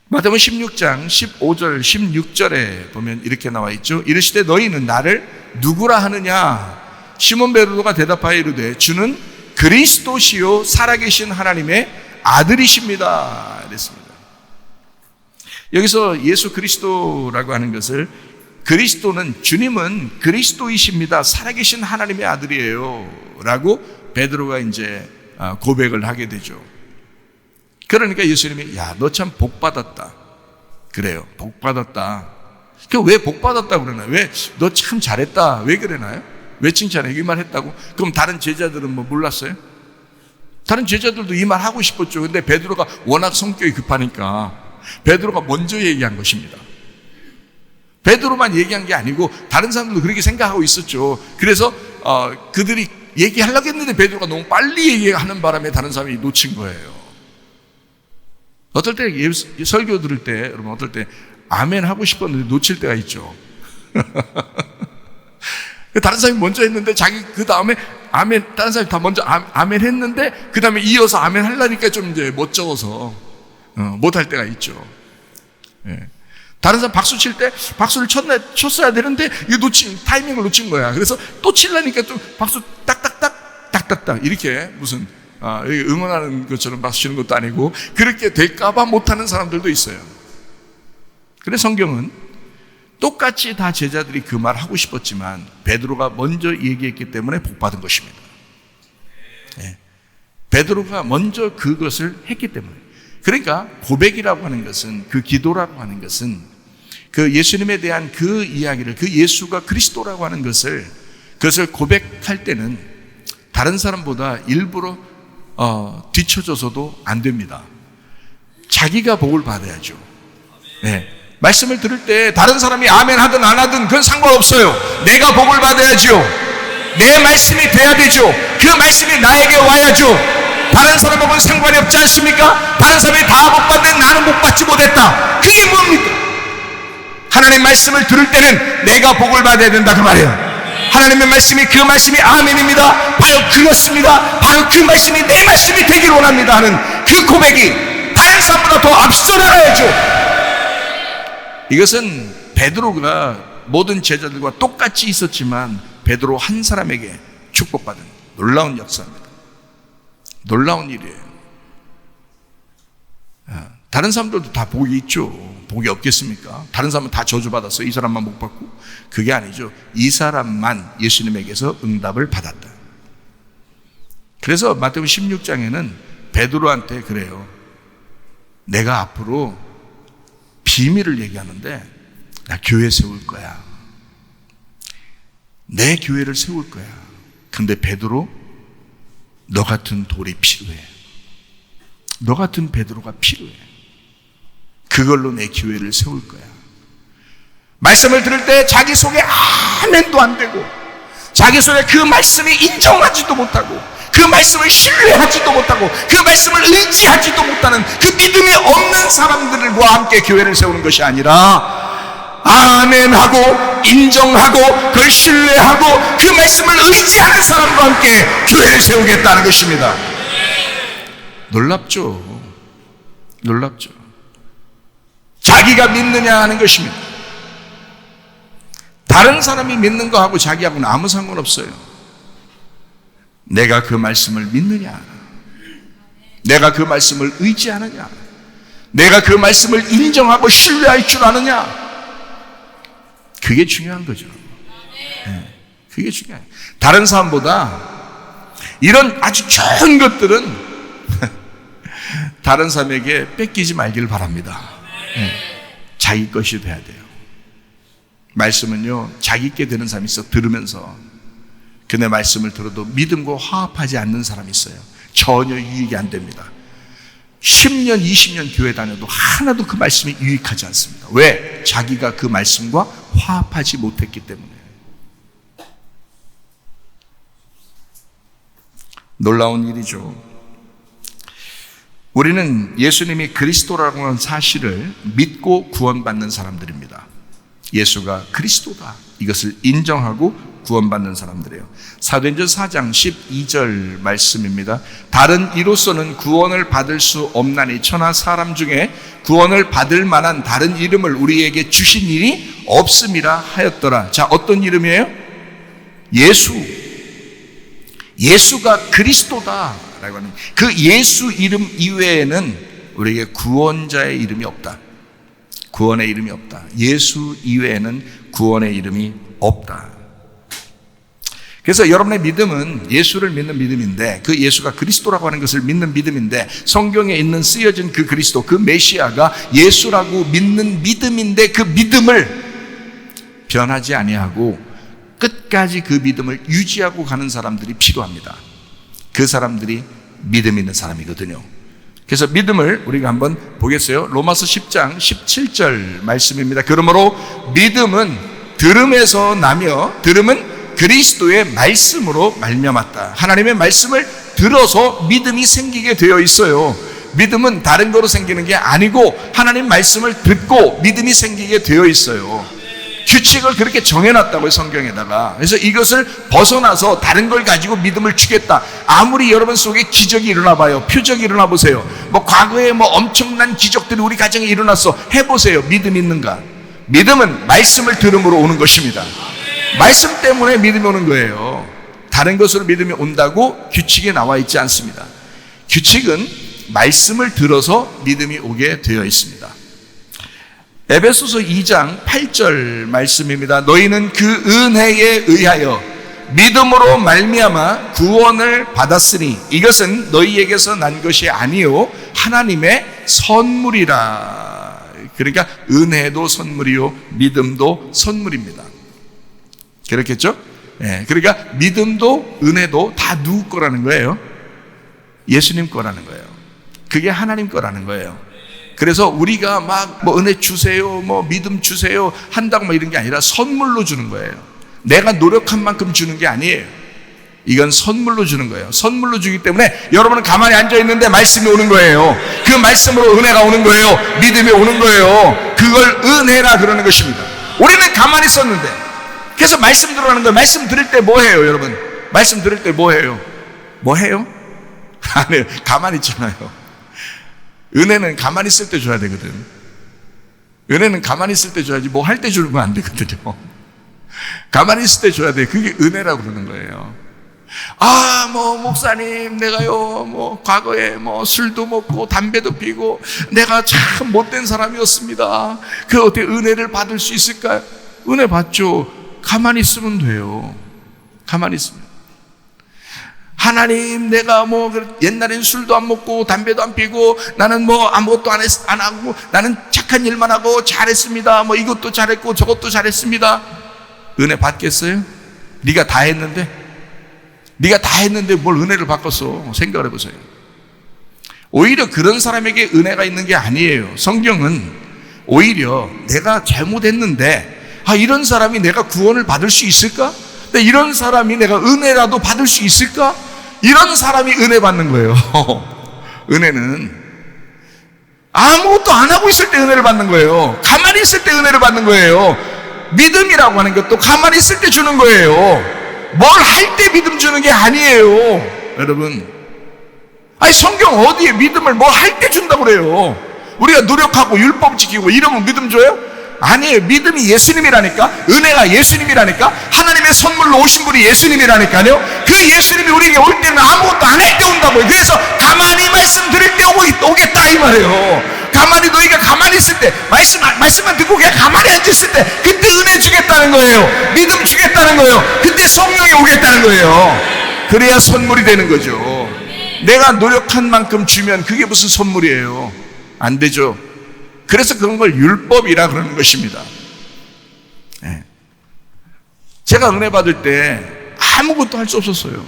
마태복음 16장 15절 16절에 보면 이렇게 나와 있죠. 이르시되 너희는 나를 누구라 하느냐? 시몬 베드로가 대답하여 이르되 주는 그리스도시요 살아계신 하나님의 아들이십니다. 이랬습니다. 여기서 예수 그리스도라고 하는 것을 그리스도는 주님은 그리스도이십니다. 살아계신 하나님의 아들이에요. 라고 베드로가 이제 고백을 하게 되죠. 그러니까 예수님이 너 참 복 받았다. 그래요. 복 받았다. 왜 복 받았다 그러나요? 왜 너 참 잘했다. 왜 그러나요? 왜 칭찬해? 이 말 했다고? 그럼 다른 제자들은 뭐 몰랐어요? 다른 제자들도 이 말 하고 싶었죠. 근데 베드로가 워낙 성격이 급하니까 베드로가 먼저 얘기한 것입니다. 베드로만 얘기한 게 아니고 다른 사람들도 그렇게 생각하고 있었죠. 그래서 그들이 얘기하려고 했는데 베드로가 너무 빨리 얘기하는 바람에 다른 사람이 놓친 거예요. 어떨 때 설교 들을 때 여러분 어떨 때 아멘 하고 싶었는데 놓칠 때가 있죠. 다른 사람이 먼저 했는데 자기 그 다음에 아멘, 다른 사람이 다 먼저 아멘 했는데 그 다음에 이어서 아멘 하려니까 좀 이제 못 적어서 못할 때가 있죠. 예. 다른 사람 박수 칠 때 박수를 쳤어야 되는데 이거 타이밍을 놓친 거야. 그래서 또 치려니까 좀 박수 딱딱딱 이렇게 무슨 응원하는 것처럼 박수 치는 것도 아니고 그렇게 될까봐 못하는 사람들도 있어요. 그래서 성경은 똑같이 다 제자들이 그 말 하고 싶었지만 베드로가 먼저 얘기했기 때문에 복 받은 것입니다. 예. 베드로가 먼저 그것을 했기 때문에. 그러니까 고백이라고 하는 것은, 그 기도라고 하는 것은 그 예수님에 대한 그 이야기를, 그 예수가 그리스도라고 하는 것을, 그것을 고백할 때는 다른 사람보다 일부러 뒤쳐져서도 안 됩니다. 자기가 복을 받아야죠. 네. 말씀을 들을 때 다른 사람이 아멘 하든 안 하든 그건 상관없어요. 내가 복을 받아야죠. 내 말씀이 돼야 되죠. 그 말씀이 나에게 와야죠. 다른 사람하고는 상관이 없지 않습니까? 다른 사람이 다 복 받는데 나는 복 받지 못했다. 그게 뭡니까? 하나님 말씀을 들을 때는 내가 복을 받아야 된다 그 말이에요. 하나님의 말씀이 그 말씀이 아멘입니다. 바로 그렇습니다. 바로 그 말씀이 내 말씀이 되길 원합니다 하는 그 고백이 다른 사람보다 더 앞서 나가야죠. 이것은 베드로가 모든 제자들과 똑같이 있었지만 베드로 한 사람에게 축복받은 놀라운 역사입니다. 놀라운 일이에요. 다른 사람들도 다 복이 있죠. 복이 없겠습니까? 다른 사람은 다 저주받았어요. 이 사람만 못 받고. 그게 아니죠. 이 사람만 예수님에게서 응답을 받았다. 그래서 마태복음 16장에는 베드로한테 그래요. 내가 앞으로 비밀을 얘기하는데 나 교회 세울 거야. 내 교회를 세울 거야. 근데 베드로, 너 같은 돌이 필요해. 너 같은 베드로가 필요해. 그걸로 내 교회를 세울 거야. 말씀을 들을 때 자기 속에 아멘도 안 되고 자기 속에 그 말씀이 인정하지도 못하고 그 말씀을 신뢰하지도 못하고 그 말씀을 의지하지도 못하는 그 믿음이 없는 사람들과 함께 교회를 세우는 것이 아니라 아멘하고 인정하고 그걸 신뢰하고 그 말씀을 의지하는 사람과 함께 교회를 세우겠다는 것입니다. 놀랍죠? 놀랍죠? 자기가 믿느냐 하는 것입니다. 다른 사람이 믿는 거하고 자기하고는 아무 상관없어요. 내가 그 말씀을 믿느냐, 내가 그 말씀을 의지하느냐, 내가 그 말씀을 인정하고 신뢰할 줄 아느냐, 그게 중요한 거죠. 네, 그게 중요해요. 다른 사람보다 이런 아주 좋은 것들은 다른 사람에게 뺏기지 말기를 바랍니다. 네, 자기 것이 돼야 돼요. 말씀은요, 자기께 되는 사람이 있어. 들으면서 그네 말씀을 들어도 믿음과 화합하지 않는 사람이 있어요. 전혀 유익이 안 됩니다. 10년, 20년 교회 다녀도 하나도 그 말씀이 유익하지 않습니다. 왜? 자기가 그 말씀과 화합하지 못했기 때문에. 놀라운 일이죠. 우리는 예수님이 그리스도라고 하는 사실을 믿고 구원받는 사람들입니다. 예수가 그리스도다, 이것을 인정하고 구원받는 사람들이에요. 사도행전 4장 12절 말씀입니다. 다른 이로서는 구원을 받을 수 없나니 천하 사람 중에 구원을 받을 만한 다른 이름을 우리에게 주신 일이 없음이라 하였더라. 자, 어떤 이름이에요? 예수가 그리스도다 라고 하는 그 예수 이름 이외에는 우리에게 구원자의 이름이 없다. 구원의 이름이 없다. 예수 이외에는 구원의 이름이 없다. 그래서 여러분의 믿음은 예수를 믿는 믿음인데, 그 예수가 그리스도라고 하는 것을 믿는 믿음인데, 성경에 있는 쓰여진 그 그리스도, 그 메시아가 예수라고 믿는 믿음인데, 그 믿음을 변하지 아니하고 끝까지 그 믿음을 유지하고 가는 사람들이 필요합니다. 그 사람들이 믿음 있는 사람이거든요. 그래서 믿음을 우리가 한번 보겠어요. 로마서 10장 17절 말씀입니다. 그러므로 믿음은 들음에서 나며 들음은 그리스도의 말씀으로 말미암았다. 하나님의 말씀을 들어서 믿음이 생기게 되어 있어요. 믿음은 다른 거로 생기는 게 아니고 하나님 말씀을 듣고 믿음이 생기게 되어 있어요. 규칙을 그렇게 정해놨다고요, 성경에다가. 그래서 이것을 벗어나서 다른 걸 가지고 믿음을 주겠다. 아무리 여러분 속에 기적이 일어나 봐요. 표적이 일어나 보세요. 뭐 과거에 뭐 엄청난 기적들이 우리 가정에 일어났어. 해보세요. 믿음 있는가? 믿음은 말씀을 들음으로 오는 것입니다. 말씀 때문에 믿음이 오는 거예요. 다른 것으로 믿음이 온다고 규칙에 나와 있지 않습니다. 규칙은 말씀을 들어서 믿음이 오게 되어 있습니다. 에베소서 2장 8절 말씀입니다. 너희는 그 은혜에 의하여 믿음으로 말미암아 구원을 받았으니 이것은 너희에게서 난 것이 아니요 하나님의 선물이라. 그러니까 은혜도 선물이요 믿음도 선물입니다. 그렇겠죠? 네, 그러니까 믿음도 은혜도 다 누구 거라는 거예요? 예수님 거라는 거예요. 그게 하나님 거라는 거예요. 그래서 우리가 막 뭐 은혜 주세요, 뭐 믿음 주세요 한다고 뭐 이런 게 아니라 선물로 주는 거예요. 내가 노력한 만큼 주는 게 아니에요. 이건 선물로 주는 거예요. 선물로 주기 때문에 여러분은 가만히 앉아 있는데 말씀이 오는 거예요. 그 말씀으로 은혜가 오는 거예요. 믿음이 오는 거예요. 그걸 은혜라 그러는 것입니다. 우리는 가만히 있었는데, 그래서 말씀 들어가는 거예요. 말씀 들을 때 뭐 해요, 여러분? 말씀 들을 때 뭐 해요? 뭐 해요? 아니에요. 가만히 있잖아요. 은혜는 가만히 있을 때 줘야 되거든. 은혜는 가만히 있을 때 줘야지 뭐 할 때 주는 건 안 되거든요. 가만히 있을 때 줘야 돼. 그게 은혜라고 그러는 거예요. 아, 뭐 목사님, 내가요 뭐 과거에 뭐 술도 먹고 담배도 피고 내가 참 못된 사람이었습니다. 그 어떻게 은혜를 받을 수 있을까요? 은혜 받죠. 가만히 있으면 돼요. 가만히 있으면. 하나님, 내가 뭐 옛날엔 술도 안 먹고 담배도 안 피고 나는 뭐 아무것도 안 하고 나는 착한 일만 하고 잘했습니다. 뭐 이것도 잘했고 저것도 잘했습니다. 은혜 받겠어요? 네가 다 했는데? 네가 다 했는데 뭘 은혜를 받겠어? 생각을 해보세요. 오히려 그런 사람에게 은혜가 있는 게 아니에요. 성경은 오히려 내가 잘못했는데 이런 사람이 내가 구원을 받을 수 있을까? 근데 이런 사람이 내가 은혜라도 받을 수 있을까? 이런 사람이 은혜 받는 거예요. 은혜는 아무것도 안 하고 있을 때 은혜를 받는 거예요. 가만히 있을 때 은혜를 받는 거예요. 믿음이라고 하는 것도 가만히 있을 때 주는 거예요. 뭘 할 때 믿음 주는 게 아니에요. 여러분, 아니 성경 어디에 믿음을 뭘 할 때 준다고 그래요? 우리가 노력하고 율법 지키고 이러면 믿음 줘요? 아니에요. 믿음이 예수님이라니까. 은혜가 예수님이라니까. 하나님의 선물로 오신 분이 예수님이라니까요. 그 예수님이 우리에게 올 때는 아무것도 안 할 때 온다고요. 그래서 가만히 말씀 들을 때 오겠다 이 말이에요. 가만히 너희가 가만히 있을 때 말씀만 듣고 그냥 가만히 앉았을 때 그때 은혜 주겠다는 거예요. 믿음 주겠다는 거예요. 그때 성령이 오겠다는 거예요. 그래야 선물이 되는 거죠. 내가 노력한 만큼 주면 그게 무슨 선물이에요? 안 되죠. 그래서 그런 걸 율법이라 그러는 것입니다. 네. 제가 은혜 받을 때 아무것도 할 수 없었어요.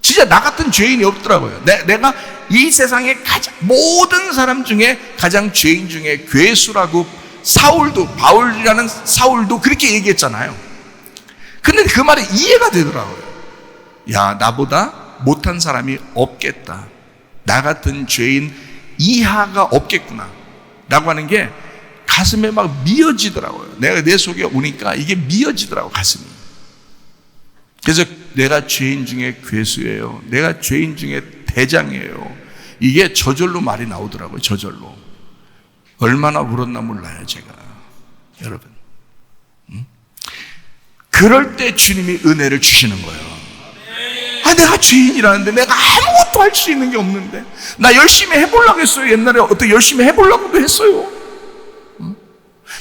진짜 나 같은 죄인이 없더라고요. 내가 이 세상에 모든 사람 중에 가장 죄인 중에 괴수라고 바울이라는 사울도 그렇게 얘기했잖아요. 근데 그 말이 이해가 되더라고요. 야, 나보다 못한 사람이 없겠다. 나 같은 죄인 이하가 없겠구나 라고 하는 게 가슴에 막 미어지더라고요. 내 속에 오니까 이게 미어지더라고, 가슴이. 그래서 내가 죄인 중에 괴수예요. 내가 죄인 중에 대장이에요. 이게 저절로 말이 나오더라고요. 저절로. 얼마나 울었나 몰라요, 제가. 여러분. 그럴 때 주님이 은혜를 주시는 거예요. 내가 죄인이라는데 내가 아무것도 할 수 있는 게 없는데 나 열심히 해보려고 했어요. 옛날에 어떻게 열심히 해보려고도 했어요.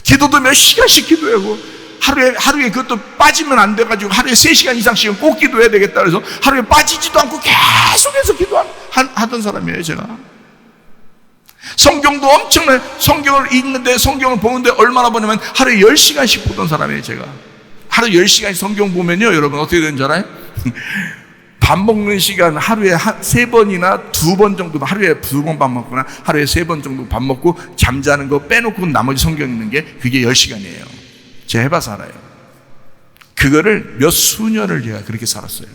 기도도 몇 시간씩 기도하고 하루에 그것도 빠지면 안 돼가지고 하루에 3시간 이상씩은 꼭 기도해야 되겠다 그래서 하루에 빠지지도 않고 계속해서 기도하던 사람이에요, 제가. 성경도 엄청나게 성경을 읽는데 성경을 보는데 얼마나 보냐면 하루에 10시간씩 보던 사람이에요, 제가. 하루에 10시간씩 성경 보면요, 여러분 어떻게 되는 줄 알아요? 밥 먹는 시간 하루에 3번이나 2번 정도, 하루에 2번 밥 먹거나 하루에 3번 정도 밥 먹고 잠자는 거 빼놓고 나머지 성경 읽는 게 그게 10시간이에요. 제가 해봐서 알아요. 그거를 몇 수년을 제가 그렇게 살았어요.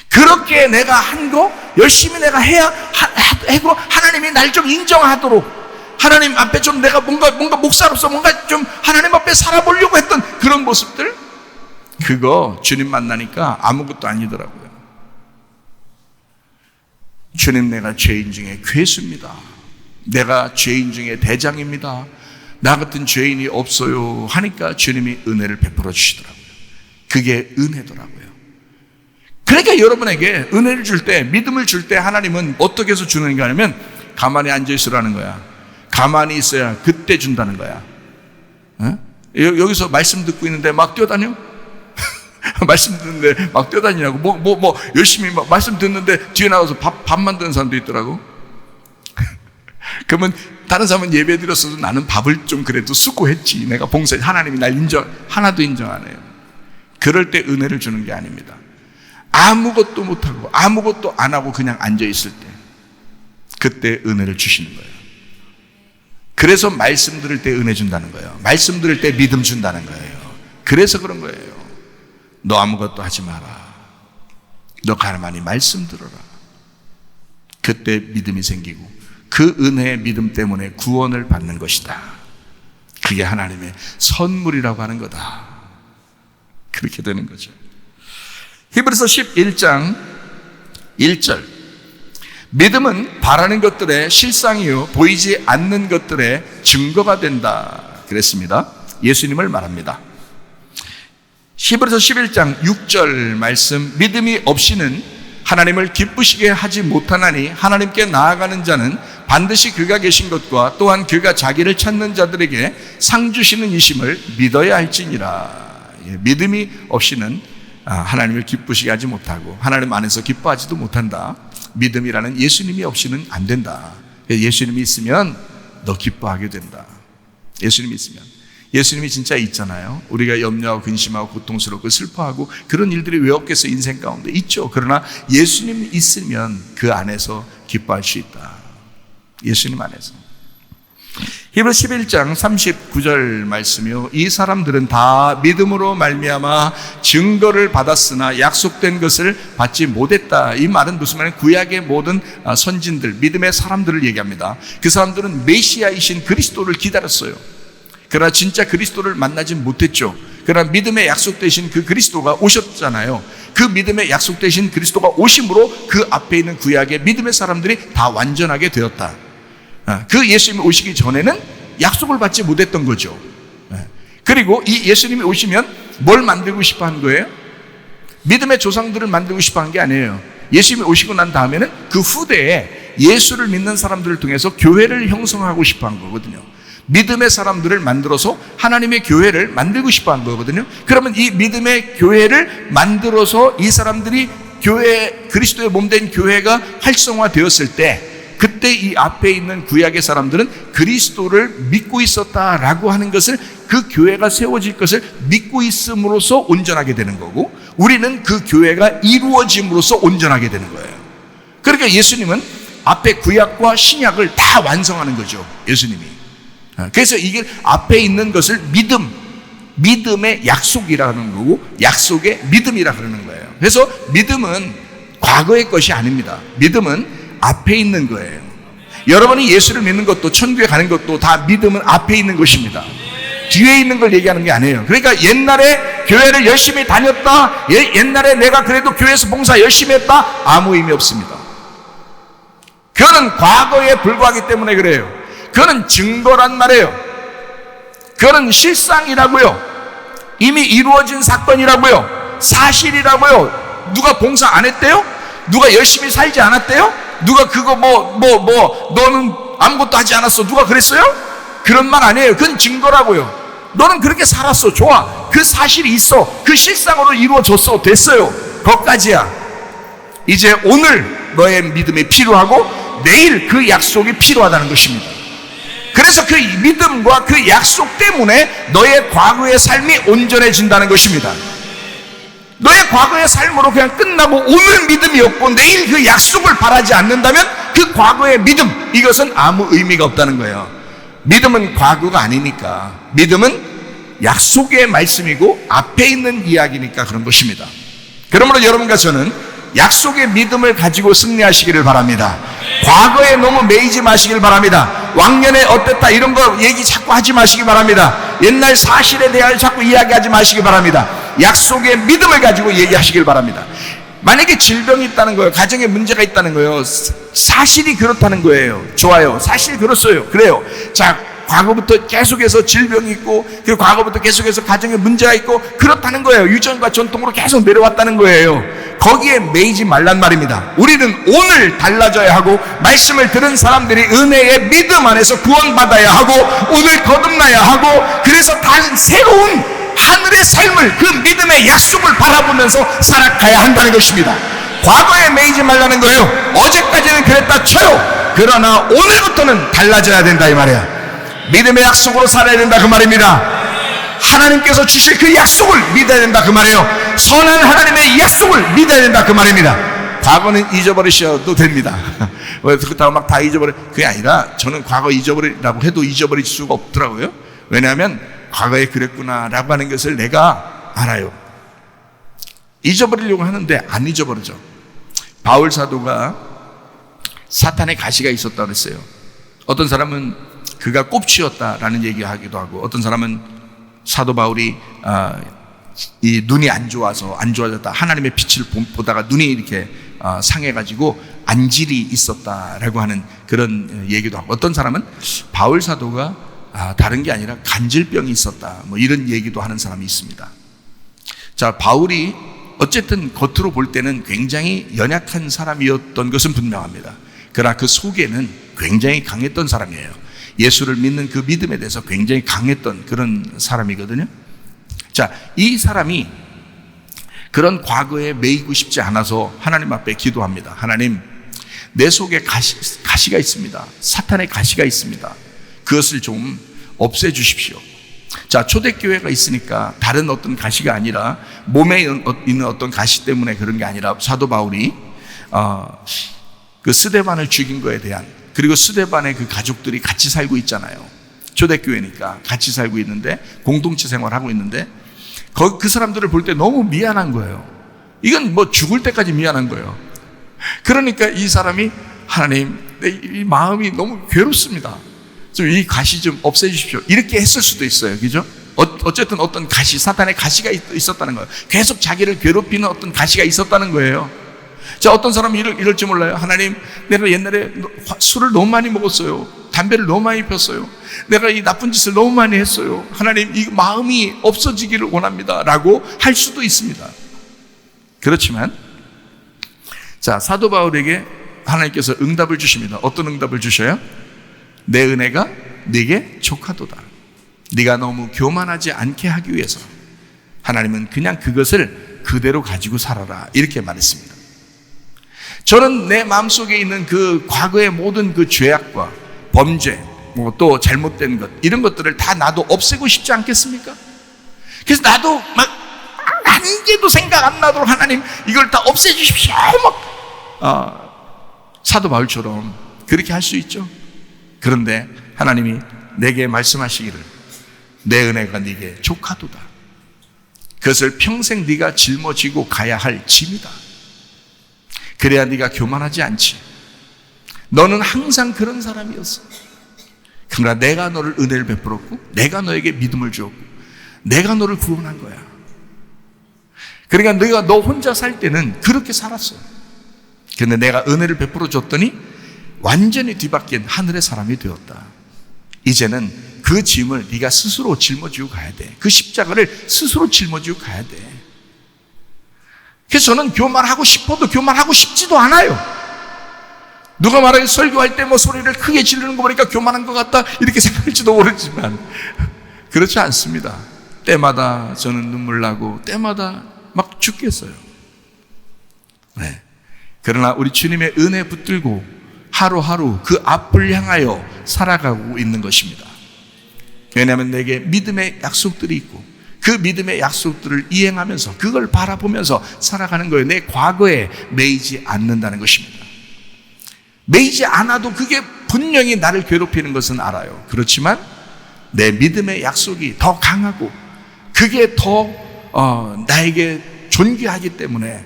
그렇게 내가 한 거 열심히 내가 해야 하고 하나님이 날 좀 인정하도록 하나님 앞에 좀 내가 뭔가 목사로서 뭔가 좀 하나님 앞에 살아보려고 했던 그런 모습들, 그거 주님 만나니까 아무것도 아니더라고요. 주님, 내가 죄인 중에 괴수입니다. 내가 죄인 중에 대장입니다. 나 같은 죄인이 없어요 하니까 주님이 은혜를 베풀어 주시더라고요. 그게 은혜더라고요. 그러니까 여러분에게 은혜를 줄 때, 믿음을 줄 때 하나님은 어떻게 해서 주는 게 아니면 가만히 앉아 있으라는 거야. 가만히 있어야 그때 준다는 거야. 여기서 말씀 듣고 있는데 막 뛰어다녀? 말씀 듣는데 막 뛰어다니냐고. 열심히 막 말씀 듣는데 뒤에 나가서 밥 만드는 사람도 있더라고. 그러면 다른 사람은 예배 드렸어도 나는 밥을 좀 그래도 수고했지. 내가 봉사했지. 하나님이 날 하나도 인정 안 해요. 그럴 때 은혜를 주는 게 아닙니다. 아무것도 못하고 아무것도 안 하고 그냥 앉아 있을 때, 그때 은혜를 주시는 거예요. 그래서 말씀 들을 때 은혜 준다는 거예요. 말씀 들을 때 믿음 준다는 거예요. 그래서 그런 거예요. 너 아무것도 하지 마라. 너 가만히 말씀 들어라. 그때 믿음이 생기고 그 은혜의 믿음 때문에 구원을 받는 것이다. 그게 하나님의 선물이라고 하는 거다. 그렇게 되는 거죠. 히브리서 11장 1절, 믿음은 바라는 것들의 실상이요 보이지 않는 것들의 증거가 된다 그랬습니다. 예수님을 말합니다. 히브리서 11장 6절 말씀, 믿음이 없이는 하나님을 기쁘시게 하지 못하나니 하나님께 나아가는 자는 반드시 그가 계신 것과 또한 그가 자기를 찾는 자들에게 상 주시는 이심을 믿어야 할지니라. 믿음이 없이는 하나님을 기쁘시게 하지 못하고 하나님 안에서 기뻐하지도 못한다. 믿음이라는 예수님이 없이는 안 된다. 예수님이 있으면 너 기뻐하게 된다. 예수님이 있으면. 예수님이 진짜 있잖아요. 우리가 염려하고 근심하고 고통스럽고 슬퍼하고 그런 일들이 왜 없겠어? 인생 가운데 있죠. 그러나 예수님이 있으면 그 안에서 기뻐할 수 있다. 예수님 안에서. 히브리 11장 39절 말씀이요, 이 사람들은 다 믿음으로 말미암아 증거를 받았으나 약속된 것을 받지 못했다. 이 말은 무슨 말이냐면 구약의 모든 선진들, 믿음의 사람들을 얘기합니다. 그 사람들은 메시아이신 그리스도를 기다렸어요. 그러나 진짜 그리스도를 만나지 못했죠. 그러나 믿음의 약속되신 그 그리스도가 오셨잖아요. 그 믿음의 약속되신 그리스도가 오심으로 그 앞에 있는 구약의 믿음의 사람들이 다 완전하게 되었다. 그 예수님이 오시기 전에는 약속을 받지 못했던 거죠. 그리고 이 예수님이 오시면 뭘 만들고 싶어 한 거예요? 믿음의 조상들을 만들고 싶어 한 게 아니에요. 예수님이 오시고 난 다음에는 그 후대에 예수를 믿는 사람들을 통해서 교회를 형성하고 싶어 한 거거든요. 믿음의 사람들을 만들어서 하나님의 교회를 만들고 싶어 한 거거든요. 그러면 이 믿음의 교회를 만들어서 이 사람들이 교회, 그리스도의 몸된 교회가 활성화되었을 때, 그때 이 앞에 있는 구약의 사람들은 그리스도를 믿고 있었다라고 하는 것을, 그 교회가 세워질 것을 믿고 있음으로써 온전하게 되는 거고, 우리는 그 교회가 이루어짐으로써 온전하게 되는 거예요. 그러니까 예수님은 앞에 구약과 신약을 다 완성하는 거죠. 예수님이. 그래서 이게 앞에 있는 것을 믿음의 약속이라는 거고, 약속의 믿음이라 그러는 거예요. 그래서 믿음은 과거의 것이 아닙니다. 믿음은 앞에 있는 거예요. 여러분이 예수를 믿는 것도 천국에 가는 것도 다 믿음은 앞에 있는 것입니다. 뒤에 있는 걸 얘기하는 게 아니에요. 그러니까 옛날에 교회를 열심히 다녔다, 옛날에 내가 그래도 교회에서 봉사 열심히 했다, 아무 의미 없습니다. 그거는 과거에 불과하기 때문에 그래요. 그거는 증거란 말이에요. 그거는 실상이라고요. 이미 이루어진 사건이라고요. 사실이라고요. 누가 봉사 안 했대요? 누가 열심히 살지 않았대요? 누가 그거 너는 아무것도 하지 않았어, 누가 그랬어요? 그런 말 아니에요. 그건 증거라고요. 너는 그렇게 살았어, 좋아. 그 사실이 있어. 그 실상으로 이루어졌어, 됐어요. 거기까지야. 이제 오늘 너의 믿음이 필요하고 내일 그 약속이 필요하다는 것입니다. 그래서 그 믿음과 그 약속 때문에 너의 과거의 삶이 온전해진다는 것입니다. 너의 과거의 삶으로 그냥 끝나고 오늘 믿음이 없고 내일 그 약속을 바라지 않는다면 그 과거의 믿음, 이것은 아무 의미가 없다는 거예요. 믿음은 과거가 아니니까. 믿음은 약속의 말씀이고 앞에 있는 이야기니까 그런 것입니다. 그러므로 여러분과 저는 약속의 믿음을 가지고 승리하시기를 바랍니다. 과거에 너무 매이지 마시길 바랍니다. 왕년에 어땠다 이런 거 얘기 자꾸 하지 마시기 바랍니다. 옛날 사실에 대하여 자꾸 이야기하지 마시기 바랍니다. 약속의 믿음을 가지고 얘기하시길 바랍니다. 만약에 질병이 있다는 거예요, 가정에 문제가 있다는 거예요, 사실이 그렇다는 거예요. 좋아요, 사실 그렇어요. 그래요. 자, 과거부터 계속해서 질병이 있고, 그리고 과거부터 계속해서 가정에 문제가 있고 그렇다는 거예요. 유전과 전통으로 계속 내려왔다는 거예요. 거기에 매이지 말란 말입니다. 우리는 오늘 달라져야 하고, 말씀을 들은 사람들이 은혜의 믿음 안에서 구원받아야 하고, 오늘 거듭나야 하고, 그래서 다른 새로운 하늘의 삶을, 그 믿음의 약속을 바라보면서 살아가야 한다는 것입니다. 과거에 매이지 말라는 거예요. 어제까지는 그랬다 쳐요. 그러나 오늘부터는 달라져야 된다 이 말이야. 믿음의 약속으로 살아야 된다 그 말입니다. 하나님께서 주실 그 약속을 믿어야 된다 그 말이에요. 선한 하나님의 약속을 믿어야 된다 그 말입니다. 과거는 잊어버리셔도 됩니다. 왜 그렇다고 막 다 잊어버려? 그게 아니라 저는 과거 잊어버리라고 해도 잊어버릴 수가 없더라고요. 왜냐하면 과거에 그랬구나라고 하는 것을 내가 알아요. 잊어버리려고 하는데 안 잊어버리죠. 바울 사도가 사탄의 가시가 있었다고 그랬어요. 어떤 사람은 그가 꼽치였다라는 얘기하기도 하고, 어떤 사람은 사도 바울이 이 눈이 안 좋아졌다, 하나님의 빛을 보다가 눈이 이렇게 상해가지고 안질이 있었다라고 하는 그런 얘기도 하고, 어떤 사람은 바울 사도가 다른 게 아니라 간질병이 있었다, 뭐 이런 얘기도 하는 사람이 있습니다. 자, 바울이 어쨌든 겉으로 볼 때는 굉장히 연약한 사람이었던 것은 분명합니다. 그러나 그 속에는 굉장히 강했던 사람이에요. 예수를 믿는 그 믿음에 대해서 굉장히 강했던 그런 사람이거든요. 자, 이 사람이 그런 과거에 매이고 싶지 않아서 하나님 앞에 기도합니다. 하나님, 내 속에 가시가 있습니다. 사탄의 가시가 있습니다. 그것을 좀 없애주십시오. 자, 초대교회가 있으니까 다른 어떤 가시가 아니라, 몸에 있는 어떤 가시 때문에 그런 게 아니라, 사도 바울이 그 스데반을 죽인 거에 대한, 그리고 스데반의 그 가족들이 같이 살고 있잖아요. 초대교회니까 같이 살고 있는데, 공동체 생활하고 있는데, 그 사람들을 볼 때 너무 미안한 거예요. 이건 뭐 죽을 때까지 미안한 거예요. 그러니까 이 사람이, 하나님, 이 마음이 너무 괴롭습니다. 좀 이 가시 좀 없애주십시오. 이렇게 했을 수도 있어요. 그죠? 어쨌든 어떤 가시, 사탄의 가시가 있었다는 거예요. 계속 자기를 괴롭히는 어떤 가시가 있었다는 거예요. 자, 어떤 사람이 이럴지 몰라요. 하나님, 내가 옛날에 술을 너무 많이 먹었어요. 담배를 너무 많이 폈어요. 내가 이 나쁜 짓을 너무 많이 했어요. 하나님, 이 마음이 없어지기를 원합니다. 라고 할 수도 있습니다. 그렇지만, 자, 사도 바울에게 하나님께서 응답을 주십니다. 어떤 응답을 주셔요? 내 은혜가 네게 족하도다. 네가 너무 교만하지 않게 하기 위해서 하나님은 그냥 그것을 그대로 가지고 살아라, 이렇게 말했습니다. 저는 내 마음속에 있는 그 과거의 모든 그 죄악과 범죄, 뭐 또 잘못된 것, 이런 것들을 다 나도 없애고 싶지 않겠습니까? 그래서 나도 막 한 개도 생각 안 나도록 하나님 이걸 다 없애주십시오, 사도 바울처럼 그렇게 할 수 있죠. 그런데 하나님이 내게 말씀하시기를, 내 은혜가 네게 족하도다. 그것을 평생 네가 짊어지고 가야 할 짐이다. 그래야 네가 교만하지 않지. 너는 항상 그런 사람이었어. 그러나 내가 너를 은혜를 베풀었고, 내가 너에게 믿음을 주었고, 내가 너를 구원한 거야. 그러니까 너가 너 혼자 살 때는 그렇게 살았어. 그런데 내가 은혜를 베풀어 줬더니 완전히 뒤바뀐 하늘의 사람이 되었다. 이제는 그 짐을 네가 스스로 짊어지고 가야 돼. 그 십자가를 스스로 짊어지고 가야 돼. 그래서 저는 교만하고 싶어도 교만하고 싶지도 않아요. 누가 말하기 설교할 때 뭐 소리를 크게 지르는 거 보니까 교만한 것 같다, 이렇게 생각할지도 모르지만 그렇지 않습니다. 때마다 저는 눈물 나고 때마다 막 죽겠어요. 네. 그러나 우리 주님의 은혜 붙들고 하루하루 그 앞을 향하여 살아가고 있는 것입니다. 왜냐하면 내게 믿음의 약속들이 있고, 그 믿음의 약속들을 이행하면서 그걸 바라보면서 살아가는 거예요. 내 과거에 매이지 않는다는 것입니다. 매이지 않아도 그게 분명히 나를 괴롭히는 것은 알아요. 그렇지만 내 믿음의 약속이 더 강하고 그게 더 나에게 존귀하기 때문에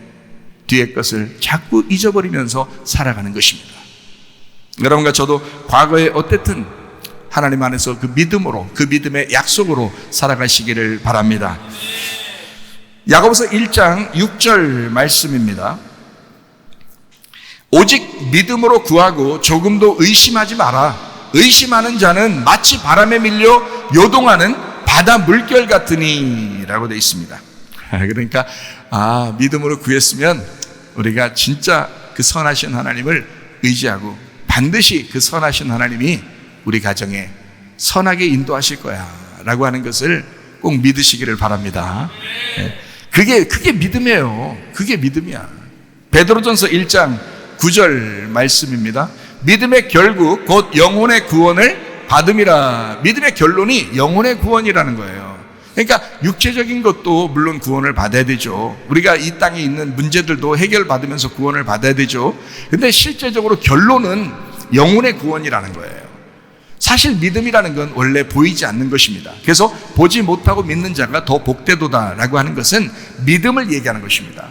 뒤의 것을 자꾸 잊어버리면서 살아가는 것입니다. 여러분과 저도 과거에 어쨌든 하나님 안에서 그 믿음으로, 그 믿음의 약속으로 살아가시기를 바랍니다. 야고보서 1장 6절 말씀입니다. 오직 믿음으로 구하고 조금도 의심하지 마라. 의심하는 자는 마치 바람에 밀려 요동하는 바다 물결 같으니 라고 되어 있습니다. 그러니까 믿음으로 구했으면 우리가 진짜 그 선하신 하나님을 의지하고 반드시 그 선하신 하나님이 우리 가정에 선하게 인도하실 거야 라고 하는 것을 꼭 믿으시기를 바랍니다. 그게 믿음이에요. 그게 믿음이야. 베드로전서 1장 9절 말씀입니다. 믿음의 결국 곧 영혼의 구원을 받음이라. 믿음의 결론이 영혼의 구원이라는 거예요. 그러니까 육체적인 것도 물론 구원을 받아야 되죠. 우리가 이 땅에 있는 문제들도 해결받으면서 구원을 받아야 되죠. 근데 실제적으로 결론은 영혼의 구원이라는 거예요. 사실 믿음이라는 건 원래 보이지 않는 것입니다. 그래서 보지 못하고 믿는 자가 더 복되도다라고 하는 것은 믿음을 얘기하는 것입니다.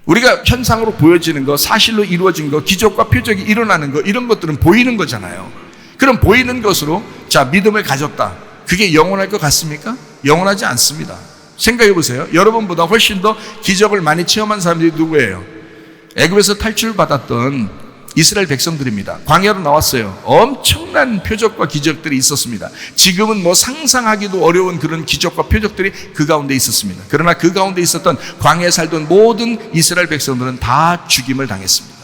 우리가 현상으로 보여지는 거, 사실로 이루어진 거, 기적과 표적이 일어나는 거, 이런 것들은 보이는 거잖아요. 그럼 보이는 것으로 자 믿음을 가졌다. 그게 영원할 것 같습니까? 영원하지 않습니다. 생각해 보세요. 여러분보다 훨씬 더 기적을 많이 체험한 사람들이 누구예요? 애굽에서 탈출받았던 이스라엘 백성들입니다. 광야로 나왔어요. 엄청난 표적과 기적들이 있었습니다. 지금은 뭐 상상하기도 어려운 그런 기적과 표적들이 그 가운데 있었습니다. 그러나 그 가운데 있었던 광야에 살던 모든 이스라엘 백성들은 다 죽임을 당했습니다.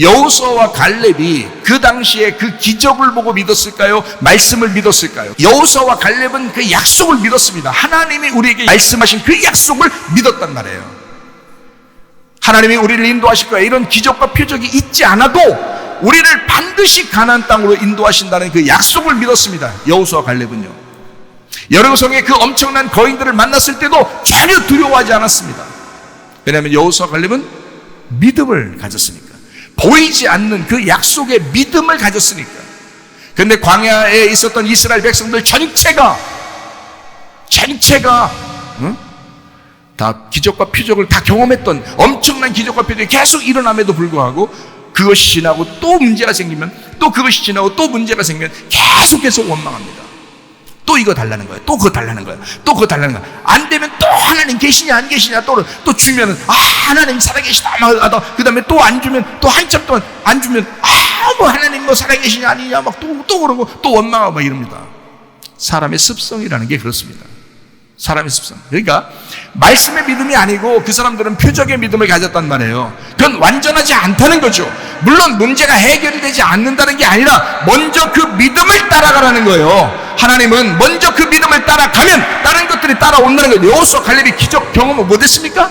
여호수아와 갈렙이 그 당시에 그 기적을 보고 믿었을까요? 말씀을 믿었을까요? 여호수아와 갈렙은 그 약속을 믿었습니다. 하나님이 우리에게 말씀하신 그 약속을 믿었단 말이에요. 하나님이 우리를 인도하실 거야. 이런 기적과 표적이 있지 않아도 우리를 반드시 가나안 땅으로 인도하신다는 그 약속을 믿었습니다. 여호수아와 갈렙은요. 여리고성의 그 엄청난 거인들을 만났을 때도 전혀 두려워하지 않았습니다. 왜냐하면 여호수아와 갈렙은 믿음을 가졌으니까. 보이지 않는 그 약속의 믿음을 가졌으니까. 그런데 광야에 있었던 이스라엘 백성들 전체가 다 기적과 표적을 다 경험했던 엄청난 기적과 표적이 계속 일어남에도 불구하고 그것이 지나고 또 문제가 생기면 또 그것이 지나고 또 문제가 생기면 계속해서 원망합니다. 또 이거 달라는 거예요. 또 그거 달라는 거예요. 또 그거 달라는 거예요. 안 되면 또 하나님 계시냐 안 계시냐 또 주면은 하나님 살아계시다 하다 그 다음에 또 안 주면 또 한참 동안 안 주면 뭐 하나님 뭐 살아계시냐 아니냐 막 또 그러고 또 원망하고 막 이럽니다. 사람의 습성이라는 게 그렇습니다. 사람의 습성. 그러니까 말씀의 믿음이 아니고 그 사람들은 표적의 믿음을 가졌단 말이에요. 그건 완전하지 않다는 거죠. 물론 문제가 해결이 되지 않는다는 게 아니라 먼저 그 믿음을 따라가라는 거예요. 하나님은 먼저 그 믿음을 따라가면 다른 것들이 따라온다는 거예요. 여호수아 갈렙이 기적 경험을 못했습니까?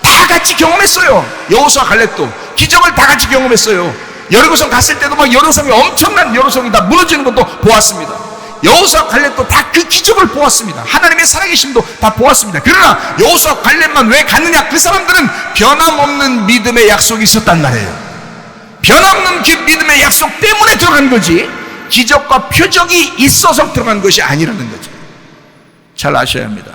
다 같이 경험했어요. 여호수아 갈렙도 기적을 다 같이 경험했어요. 여리고성 갔을 때도 막 여리고성이 엄청난 여리고성이 다 무너지는 것도 보았습니다. 여호수아 갈렙도 다 그 기적을 보았습니다. 하나님의 살아계심도 다 보았습니다. 그러나 여호수아 갈렙만 왜 갔느냐? 그 사람들은 변함없는 믿음의 약속이 있었단 말이에요. 변함없는 그 믿음의 약속 때문에 들어간 거지 기적과 표적이 있어서 들어간 것이 아니라는 거죠. 잘 아셔야 합니다.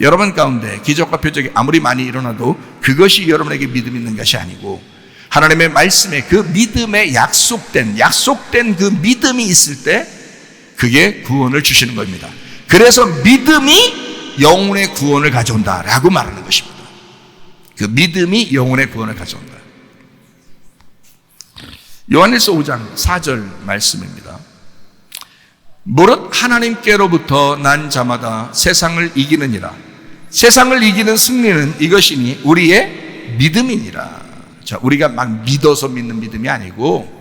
여러분 가운데 기적과 표적이 아무리 많이 일어나도 그것이 여러분에게 믿음 있는 것이 아니고 하나님의 말씀에 그 믿음에 약속된 그 믿음이 있을 때 그게 구원을 주시는 겁니다. 그래서 믿음이 영혼의 구원을 가져온다라고 말하는 것입니다. 그 믿음이 영혼의 구원을 가져온다. 요한일서 5장 4절 말씀입니다. 무릇 하나님께로부터 난 자마다 세상을 이기느니라. 세상을 이기는 승리는 이것이니 우리의 믿음이니라. 자, 우리가 막 믿어서 믿는 믿음이 아니고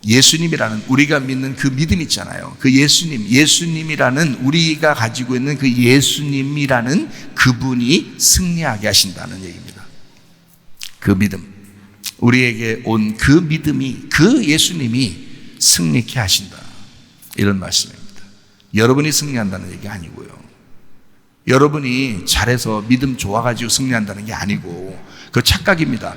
예수님이라는 우리가 믿는 그 믿음 있잖아요. 그 예수님이라는 우리가 가지고 있는 그 예수님이라는 그분이 승리하게 하신다는 얘기입니다. 그 믿음, 우리에게 온 그 믿음이 그 예수님이 승리케 하신다, 이런 말씀입니다. 여러분이 승리한다는 얘기 아니고요. 여러분이 잘해서 믿음 좋아가지고 승리한다는 게 아니고 그 착각입니다.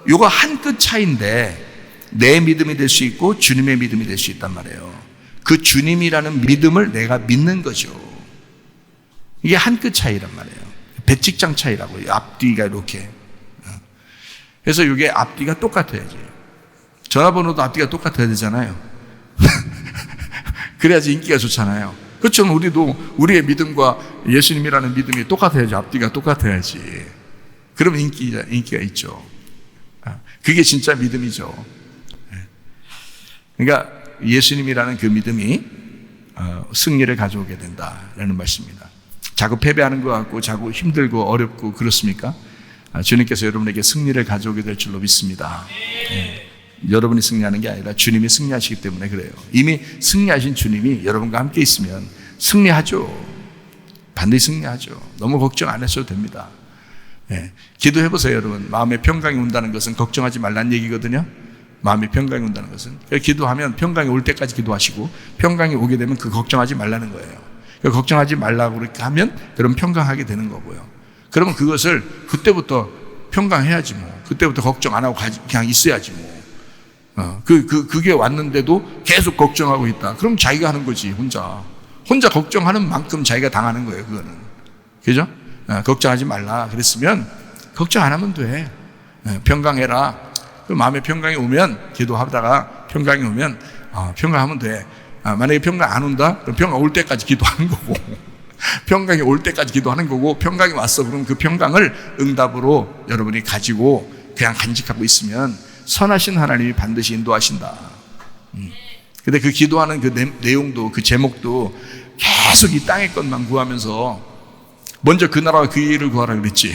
요거 한 끗 차이인데 내 믿음이 될 수 있고 주님의 믿음이 될 수 있단 말이에요. 그 주님이라는 믿음을 내가 믿는 거죠. 이게 한 끗 차이란 말이에요. 배직장 차이라고요. 앞뒤가 이렇게. 그래서 이게 앞뒤가 똑같아야지. 전화번호도 앞뒤가 똑같아야 되잖아요. 그래야지 인기가 좋잖아요. 그렇죠. 우리도 우리의 믿음과 예수님이라는 믿음이 똑같아야지. 앞뒤가 똑같아야지. 그러면 인기가 있죠. 그게 진짜 믿음이죠. 그러니까 예수님이라는 그 믿음이 승리를 가져오게 된다라는 말씀입니다. 자꾸 패배하는 것 같고 자꾸 힘들고 어렵고 그렇습니까? 주님께서 여러분에게 승리를 가져오게 될 줄로 믿습니다. 여러분이 승리하는 게 아니라 주님이 승리하시기 때문에 그래요. 이미 승리하신 주님이 여러분과 함께 있으면 승리하죠. 반드시 승리하죠. 너무 걱정 안 하셔도 됩니다. 기도해보세요. 여러분, 마음에 평강이 온다는 것은 걱정하지 말라는 얘기거든요. 마음에 평강이 온다는 것은 기도하면 평강이 올 때까지 기도하시고 평강이 오게 되면 그 걱정하지 말라는 거예요. 걱정하지 말라고 그렇게 하면 그럼 평강하게 되는 거고요. 그러면 그것을 그때부터 평강해야지 뭐. 그때부터 걱정 안 하고 그냥 있어야지 뭐. 그게 왔는데도 계속 걱정하고 있다. 그럼 자기가 하는 거지, 혼자 걱정하는 만큼 자기가 당하는 거예요, 그거는. 그죠? 걱정하지 말라 그랬으면 걱정 안 하면 돼. 평강해라. 그 마음에 평강이 오면, 기도하다가 평강이 오면 평강하면 돼. 만약에 평강 안 온다? 그럼 평강 올 때까지 기도하는 거고 평강이 올 때까지 기도하는 거고, 평강이 왔어 그럼 그 평강을 응답으로 여러분이 가지고 그냥 간직하고 있으면 선하신 하나님이 반드시 인도하신다. 근데 그 기도하는 그 내용도, 그 제목도 계속 이 땅의 것만 구하면서 먼저 그 나라와 그 일을 구하라 그랬지.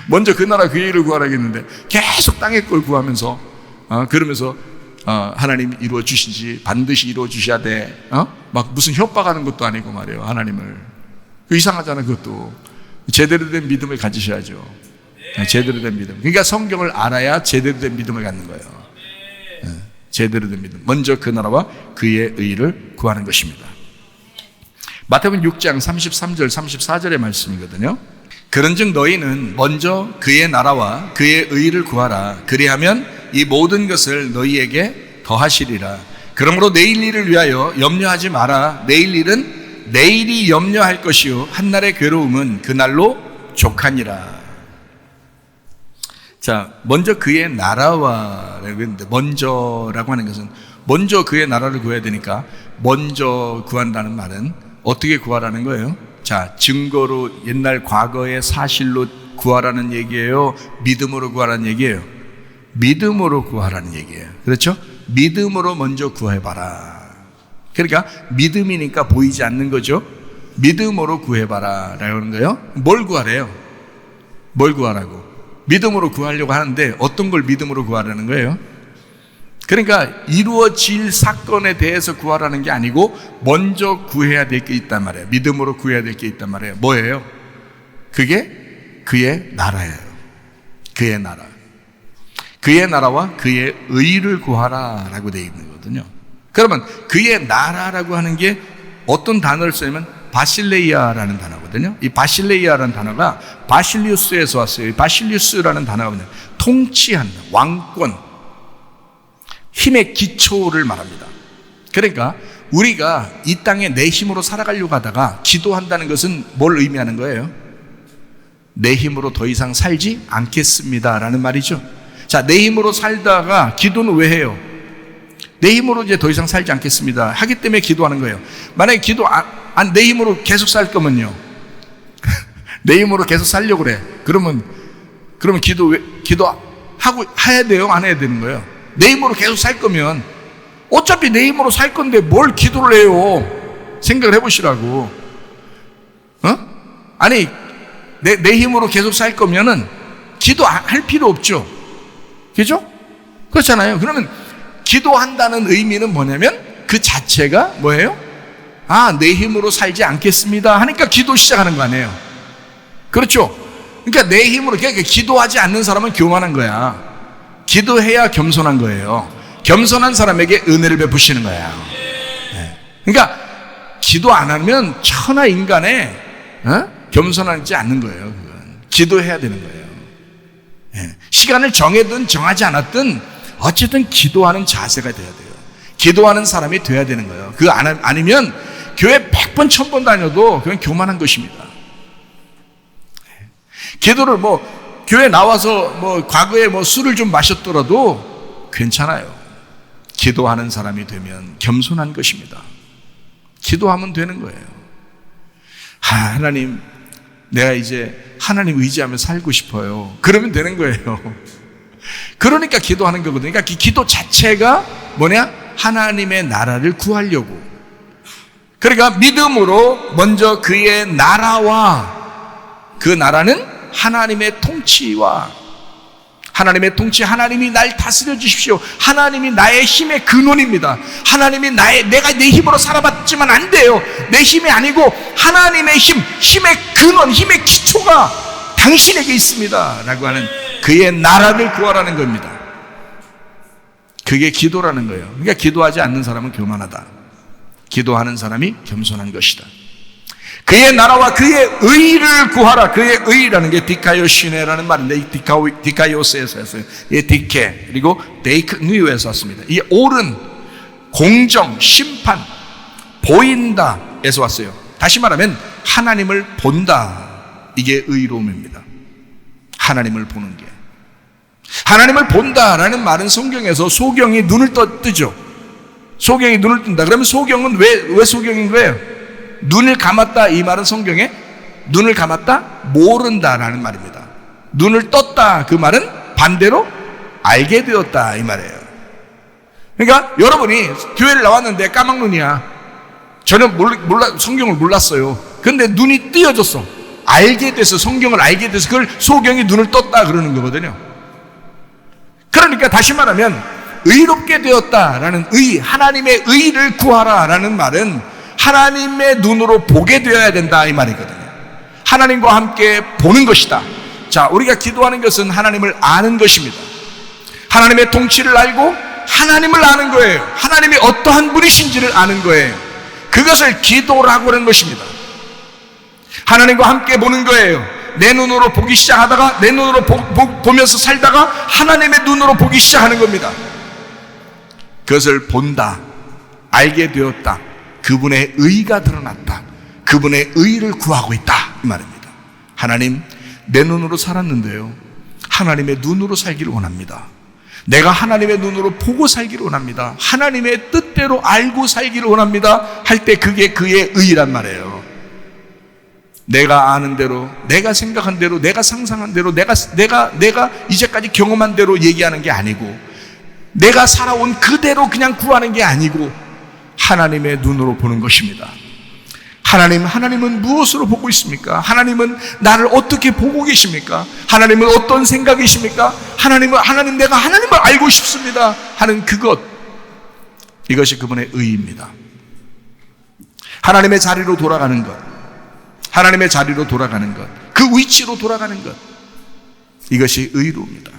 먼저 그 나라 그 일을 구하라 했는데 계속 땅의 걸 구하면서 그러면서 하나님 이루어 주시지, 반드시 이루어 주셔야 돼. 막 무슨 협박하는 것도 아니고 말이에요, 하나님을. 이상하잖아, 그것도. 제대로 된 믿음을 가지셔야죠. 제대로 된 믿음. 그러니까 성경을 알아야 제대로 된 믿음을 갖는 거예요. 제대로 된 믿음. 먼저 그 나라와 그의 의를 구하는 것입니다. 마태복음 6장 33절 34절의 말씀이거든요. 그런즉 너희는 먼저 그의 나라와 그의 의를 구하라. 그리하면 이 모든 것을 너희에게 더하시리라. 그러므로 내일 일을 위하여 염려하지 마라. 내일 일은 내일이 염려할 것이요 한날의 괴로움은 그날로 족하니라. 자, 먼저 그의 나라와라고 했는데, 먼저라고 하는 것은 먼저 그의 나라를 구해야 되니까 먼저 구한다는 말은 어떻게 구하라는 거예요? 자, 증거로, 옛날 과거의 사실로 구하라는 얘기예요? 믿음으로 구하라는 얘기예요? 믿음으로 구하라는 얘기예요. 그렇죠? 믿음으로 먼저 구해봐라. 그러니까 믿음이니까 보이지 않는 거죠. 믿음으로 구해봐라 라고 하는 거예요. 뭘 구하래요? 뭘 구하라고? 믿음으로 구하려고 하는데 어떤 걸 믿음으로 구하라는 거예요? 그러니까 이루어질 사건에 대해서 구하라는 게 아니고 먼저 구해야 될 게 있단 말이에요. 믿음으로 구해야 될 게 있단 말이에요. 뭐예요? 그게 그의 나라예요. 그의 나라. 그의 나라와 그의 의를 구하라 라고 되어 있는 거거든요. 그러면 그의 나라라고 하는 게 어떤 단어를 쓰냐면 바실레이아라는 단어거든요. 이 바실레이아라는 단어가 바실리우스에서 왔어요. 바실리우스라는 단어가 뭐냐, 통치한다, 왕권, 힘의 기초를 말합니다. 그러니까 우리가 이 땅에 내 힘으로 살아가려고 하다가 기도한다는 것은 뭘 의미하는 거예요? 내 힘으로 더 이상 살지 않겠습니다 라는 말이죠. 자, 내 힘으로 살다가 기도는 왜 해요? 내 힘으로 이제 더 이상 살지 않겠습니다 하기 때문에 기도하는 거예요. 만약에 내 힘으로 계속 살 거면요, 내 힘으로 계속 살려고 그래. 그러면 기도하고 해야 돼요? 안 해야 되는 거예요? 내 힘으로 계속 살 거면 어차피 내 힘으로 살 건데 뭘 기도를 해요? 생각을 해보시라고. 아니 내 힘으로 계속 살 거면은 기도할 필요 없죠. 그죠? 그렇잖아요. 그러면 기도한다는 의미는 뭐냐면 그 자체가 뭐예요? 내 힘으로 살지 않겠습니다 하니까 기도 시작하는 거 아니에요? 그렇죠? 그러니까 내 힘으로, 그러니까 기도하지 않는 사람은 교만한 거야. 기도해야 겸손한 거예요. 겸손한 사람에게 은혜를 베푸시는 거야. 그러니까 기도 안 하면 천하 인간에 겸손하지 않는 거예요. 그건 기도해야 되는 거예요. 시간을 정해든 정하지 않았든 어쨌든 기도하는 자세가 돼야 돼요. 기도하는 사람이 돼야 되는 거예요. 그거 아니면 교회 100번 1000번 다녀도 그건 교만한 것입니다. 기도를 교회 나와서 과거에 술을 좀 마셨더라도 괜찮아요. 기도하는 사람이 되면 겸손한 것입니다. 기도하면 되는 거예요. 하나님, 내가 이제 하나님 의지하며 살고 싶어요. 그러면 되는 거예요. 그러니까 기도하는 거거든요. 그러니까 기도 자체가 뭐냐? 하나님의 나라를 구하려고. 그러니까 믿음으로 먼저 그의 나라와, 그 나라는 하나님의 통치와, 하나님의 통치, 하나님이 날 다스려 주십시오. 하나님이 나의 힘의 근원입니다. 하나님이 내가 내 힘으로 살아봤지만 안 돼요. 내 힘이 아니고 하나님의 힘의 근원, 힘의 기초가 당신에게 있습니다 라고 하는 그의 나라를 구하라는 겁니다. 그게 기도라는 거예요. 그러니까 기도하지 않는 사람은 교만하다, 기도하는 사람이 겸손한 것이다. 그의 나라와 그의 의를 구하라. 그의 의라는 게 디카요시네라는 말인데, 이 디카요스에서 했어요. 이 디케, 그리고 데이크 뉴에서 왔습니다. 이 옳은, 공정, 심판, 보인다에서 왔어요. 다시 말하면 하나님을 본다. 이게 의로움입니다. 하나님을 보는 게. 하나님을 본다라는 말은 성경에서 소경이 눈을 뜨죠. 소경이 눈을 뜬다. 그러면 소경은 왜 소경인 거예요? 눈을 감았다, 이 말은 성경에 눈을 감았다, 모른다라는 말입니다. 눈을 떴다, 그 말은 반대로 알게 되었다, 이 말이에요. 그러니까 여러분이 교회를 나왔는데 까막눈이야. 저는 성경을 몰랐어요. 근데 눈이 띄어졌어. 알게 돼서, 성경을 알게 돼서 그걸 소경이 눈을 떴다 그러는 거거든요. 그러니까 다시 말하면 의롭게 되었다라는 의, 하나님의 의를 구하라라는 말은 하나님의 눈으로 보게 되어야 된다, 이 말이거든요. 하나님과 함께 보는 것이다. 자, 우리가 기도하는 것은 하나님을 아는 것입니다. 하나님의 통치를 알고 하나님을 아는 거예요. 하나님이 어떠한 분이신지를 아는 거예요. 그것을 기도라고 하는 것입니다. 하나님과 함께 보는 거예요. 내 눈으로 보기 시작하다가, 내 눈으로 보면서 살다가 하나님의 눈으로 보기 시작하는 겁니다. 그것을 본다, 알게 되었다, 그분의 의가 드러났다, 그분의 의를 구하고 있다, 이 말입니다. 하나님, 내 눈으로 살았는데요, 하나님의 눈으로 살기를 원합니다. 내가 하나님의 눈으로 보고 살기를 원합니다. 하나님의 뜻대로 알고 살기를 원합니다 할 때 그게 그의 의란 말이에요. 내가 아는 대로, 내가 생각한 대로, 내가 상상한 대로, 내가 이제까지 경험한 대로 얘기하는 게 아니고, 내가 살아온 그대로 그냥 구하는 게 아니고 하나님의 눈으로 보는 것입니다. 하나님은 무엇으로 보고 있습니까? 하나님은 나를 어떻게 보고 계십니까? 하나님은 어떤 생각이십니까? 내가 하나님을 알고 싶습니다 하는 그것, 이것이 그분의 의입니다. 하나님의 자리로 돌아가는 것, 하나님의 자리로 돌아가는 것, 그 위치로 돌아가는 것, 이것이 의로움입니다.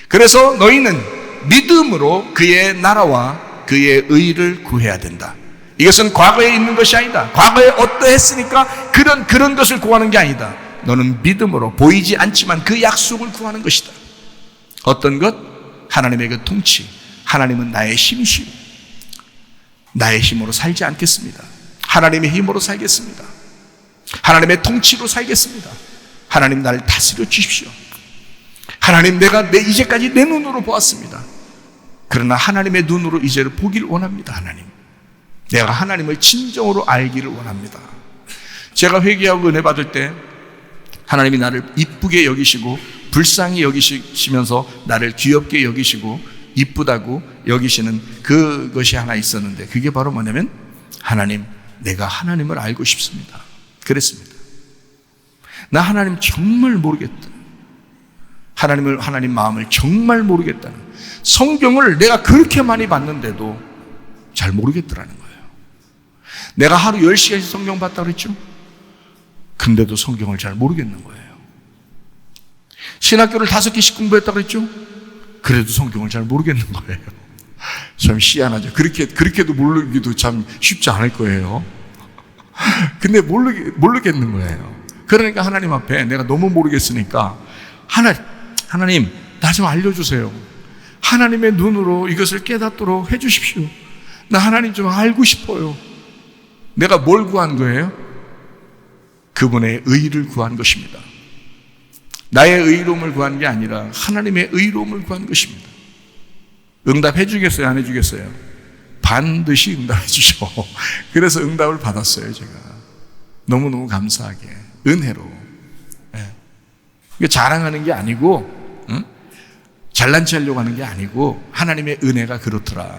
그래서 너희는 믿음으로 그의 나라와 그의 의를 구해야 된다. 이것은 과거에 있는 것이 아니다. 과거에 어떠했으니까 그런 것을 구하는 게 아니다. 너는 믿음으로 보이지 않지만 그 약속을 구하는 것이다. 어떤 것? 하나님의 그 통치. 하나님은 나의 힘이시오. 나의 힘으로 살지 않겠습니다. 하나님의 힘으로 살겠습니다. 하나님의 통치로 살겠습니다. 하나님 나를 다스려 주십시오. 하나님, 내가 이제까지 내 눈으로 보았습니다. 그러나 하나님의 눈으로 이제를 보기를 원합니다. 하나님, 내가 하나님을 진정으로 알기를 원합니다. 제가 회개하고 은혜 받을 때 하나님이 나를 이쁘게 여기시고 불쌍히 여기시면서 나를 귀엽게 여기시고 이쁘다고 여기시는 그것이 하나 있었는데, 그게 바로 뭐냐면, 하나님, 내가 하나님을 알고 싶습니다. 그랬습니다. 나 하나님 정말 모르겠다. 하나님 마음을 정말 모르겠다는, 성경을 내가 그렇게 많이 봤는데도 잘 모르겠더라는 거예요. 내가 하루 10시간씩 성경 봤다고 그랬죠? 근데도 성경을 잘 모르겠는 거예요. 신학교를 5개씩 공부했다고 그랬죠? 그래도 성경을 잘 모르겠는 거예요. 참 희한하죠. 그렇게도 모르기도 참 쉽지 않을 거예요. 근데 모르겠는 거예요. 그러니까 하나님 앞에 내가 너무 모르겠으니까, 하나님, 나 좀 알려주세요. 하나님의 눈으로 이것을 깨닫도록 해주십시오. 나 하나님 좀 알고 싶어요. 내가 뭘 구한 거예요? 그분의 의를 구한 것입니다. 나의 의로움을 구한 게 아니라 하나님의 의로움을 구한 것입니다. 응답해 주겠어요? 안 해주겠어요? 반드시 응답해 주죠. 그래서 응답을 받았어요. 제가 너무너무 감사하게, 은혜로. 네. 자랑하는 게 아니고, 잘난 체 하려고 하는 게 아니고, 하나님의 은혜가 그렇더라.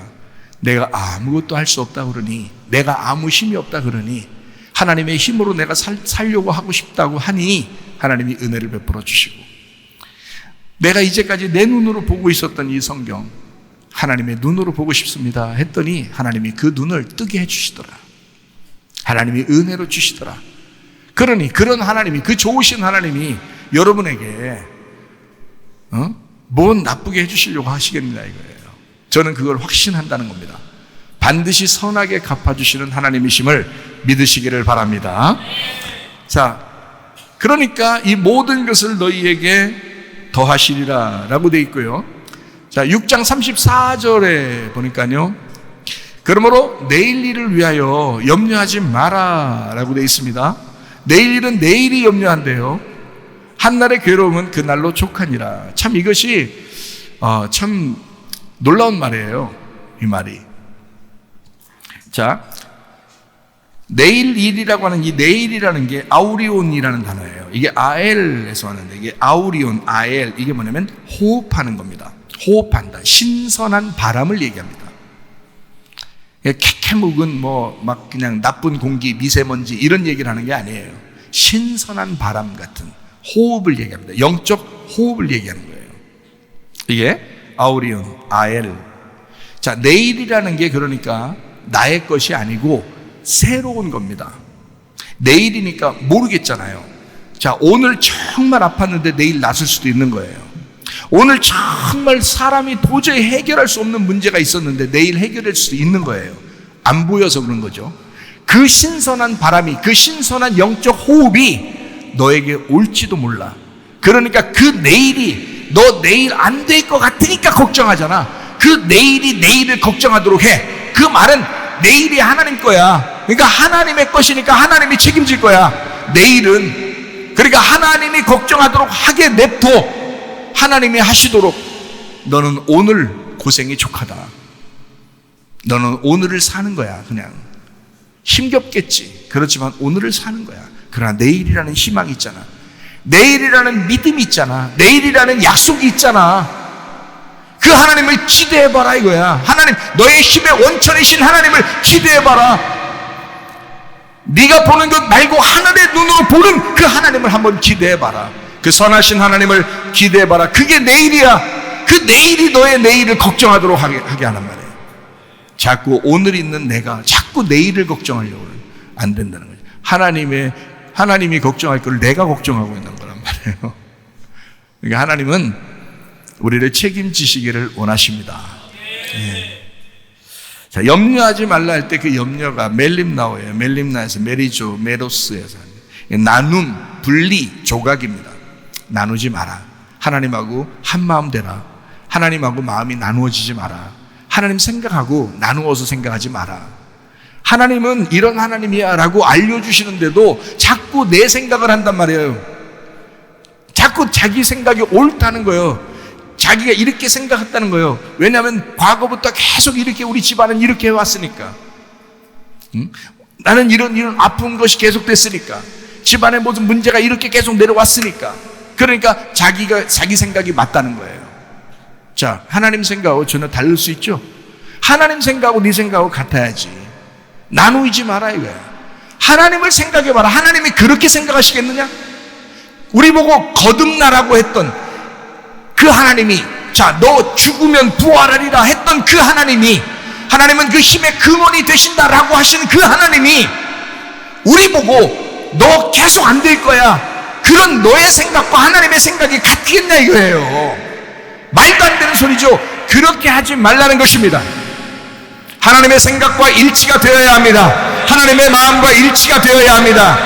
내가 아무것도 할 수 없다 그러니, 내가 아무 힘이 없다 그러니, 하나님의 힘으로 내가 살려고 하고 싶다고 하니 하나님이 은혜를 베풀어 주시고, 내가 이제까지 내 눈으로 보고 있었던 이 성경, 하나님의 눈으로 보고 싶습니다 했더니 하나님이 그 눈을 뜨게 해주시더라. 하나님이 은혜로 주시더라. 그러니 그런 하나님이, 그 좋으신 하나님이 여러분에게 뭔 나쁘게 해주시려고 하시겠느냐 이거예요. 저는 그걸 확신한다는 겁니다. 반드시 선하게 갚아주시는 하나님이심을 믿으시기를 바랍니다. 자, 그러니까 이 모든 것을 너희에게 더하시리라 라고 되어 있고요. 자, 6장 34절에 보니까요, 그러므로 내일 일을 위하여 염려하지 마라 라고 되어 있습니다. 내일 일은 내일이 염려한대요. 한날의 괴로움은 그날로 족하니라. 참 이것이 참 놀라운 말이에요, 이 말이. 자, 내일 일이라고 하는 이 내일이라는 게 아우리온이라는 단어예요. 이게 아엘에서 왔는데, 이게 아우리온, 아엘, 이게 뭐냐면 호흡하는 겁니다. 호흡한다. 신선한 바람을 얘기합니다. 캐캐묵은 뭐 막 그냥 나쁜 공기, 미세먼지 이런 얘기를 하는 게 아니에요. 신선한 바람 같은 호흡을 얘기합니다. 영적 호흡을 얘기하는 거예요. 이게 아우리온, 아엘. 자, 내일이라는 게 그러니까 나의 것이 아니고 새로운 겁니다. 내일이니까 모르겠잖아요. 자, 오늘 정말 아팠는데 내일 낫을 수도 있는 거예요. 오늘 정말 사람이 도저히 해결할 수 없는 문제가 있었는데 내일 해결할 수도 있는 거예요. 안 보여서 그런 거죠. 그 신선한 바람이, 그 신선한 영적 호흡이 너에게 올지도 몰라. 그러니까 그 내일이, 너 내일 안 될 것 같으니까 걱정하잖아. 그 내일이 내일을 걱정하도록 해. 그 말은 내일이 하나님 거야. 그러니까 하나님의 것이니까 하나님이 책임질 거야. 내일은. 그러니까 하나님이 걱정하도록 하게 냅둬. 하나님이 하시도록. 너는 오늘 고생이 족하다. 너는 오늘을 사는 거야. 그냥 힘겹겠지. 그렇지만 오늘을 사는 거야. 그러나 내일이라는 희망이 있잖아. 내일이라는 믿음이 있잖아. 내일이라는 약속이 있잖아. 그 하나님을 기대해봐라 이거야. 하나님, 너의 힘의 원천이신 하나님을 기대해봐라. 네가 보는 것 말고 하늘의 눈으로 보는 그 하나님을 한번 기대해봐라. 그 선하신 하나님을 기대해봐라. 그게 내일이야. 그 내일이 너의 내일을 걱정하도록 하게 하는 말이에요. 자꾸 오늘 있는 내가 자꾸 내일을 걱정하려고 안 된다는 거죠. 하나님이 걱정할 걸 내가 걱정하고 있는 거란 말이에요. 그러니까 하나님은 우리를 책임지시기를 원하십니다. 예. 자, 염려하지 말라 할 때 그 염려가 멜림나오예요. 멜림나에서 메리조, 메로스에서 나눔, 분리, 조각입니다. 나누지 마라. 하나님하고 한 마음 되라. 하나님하고 마음이 나누어지지 마라. 하나님 생각하고 나누어서 생각하지 마라. 하나님은 이런 하나님이야 라고 알려주시는데도 자꾸 내 생각을 한단 말이에요. 자꾸 자기 생각이 옳다는 거예요. 자기가 이렇게 생각했다는 거예요. 왜냐하면 과거부터 계속 이렇게 우리 집안은 이렇게 해왔으니까. 나는 이런 아픈 것이 계속됐으니까. 집안에 무슨 문제가 이렇게 계속 내려왔으니까. 그러니까 자기 생각이 맞다는 거예요. 자, 하나님 생각하고 전혀 다를 수 있죠. 하나님 생각하고 네 생각하고 같아야지. 나누지 마라 이거야. 하나님을 생각해봐라. 하나님이 그렇게 생각하시겠느냐? 우리 보고 거듭나라고 했던 그 하나님이, 자, 너 죽으면 부활하리라 했던 그 하나님이, 하나님은 그 힘의 근원이 되신다라고 하신 그 하나님이 우리 보고 너 계속 안 될 거야. 그런 너의 생각과 하나님의 생각이 같겠냐 이거예요. 말도 안 되는 소리죠. 그렇게 하지 말라는 것입니다. 하나님의 생각과 일치가 되어야 합니다. 하나님의 마음과 일치가 되어야 합니다.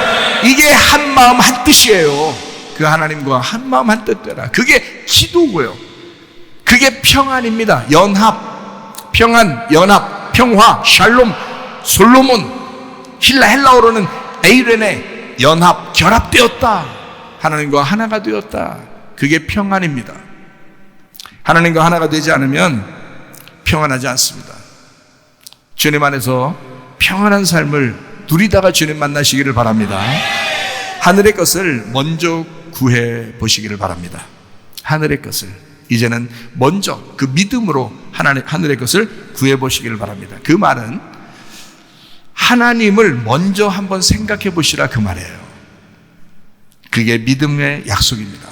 이게 한 마음 한 뜻이에요. 그 하나님과 한 마음 한 뜻 되라. 그게 기도고요. 그게 평안입니다. 연합, 평안, 연합, 평화, 샬롬, 솔로몬, 헬라어로는 에이레네, 연합, 결합되었다. 하나님과 하나가 되었다. 그게 평안입니다. 하나님과 하나가 되지 않으면 평안하지 않습니다. 주님 안에서 평안한 삶을 누리다가 주님 만나시기를 바랍니다. 하늘의 것을 먼저 구해 보시기를 바랍니다. 하늘의 것을 이제는 먼저 그 믿음으로 하늘의 것을 구해 보시기를 바랍니다. 그 말은 하나님을 먼저 한번 생각해 보시라 그 말이에요. 그게 믿음의 약속입니다.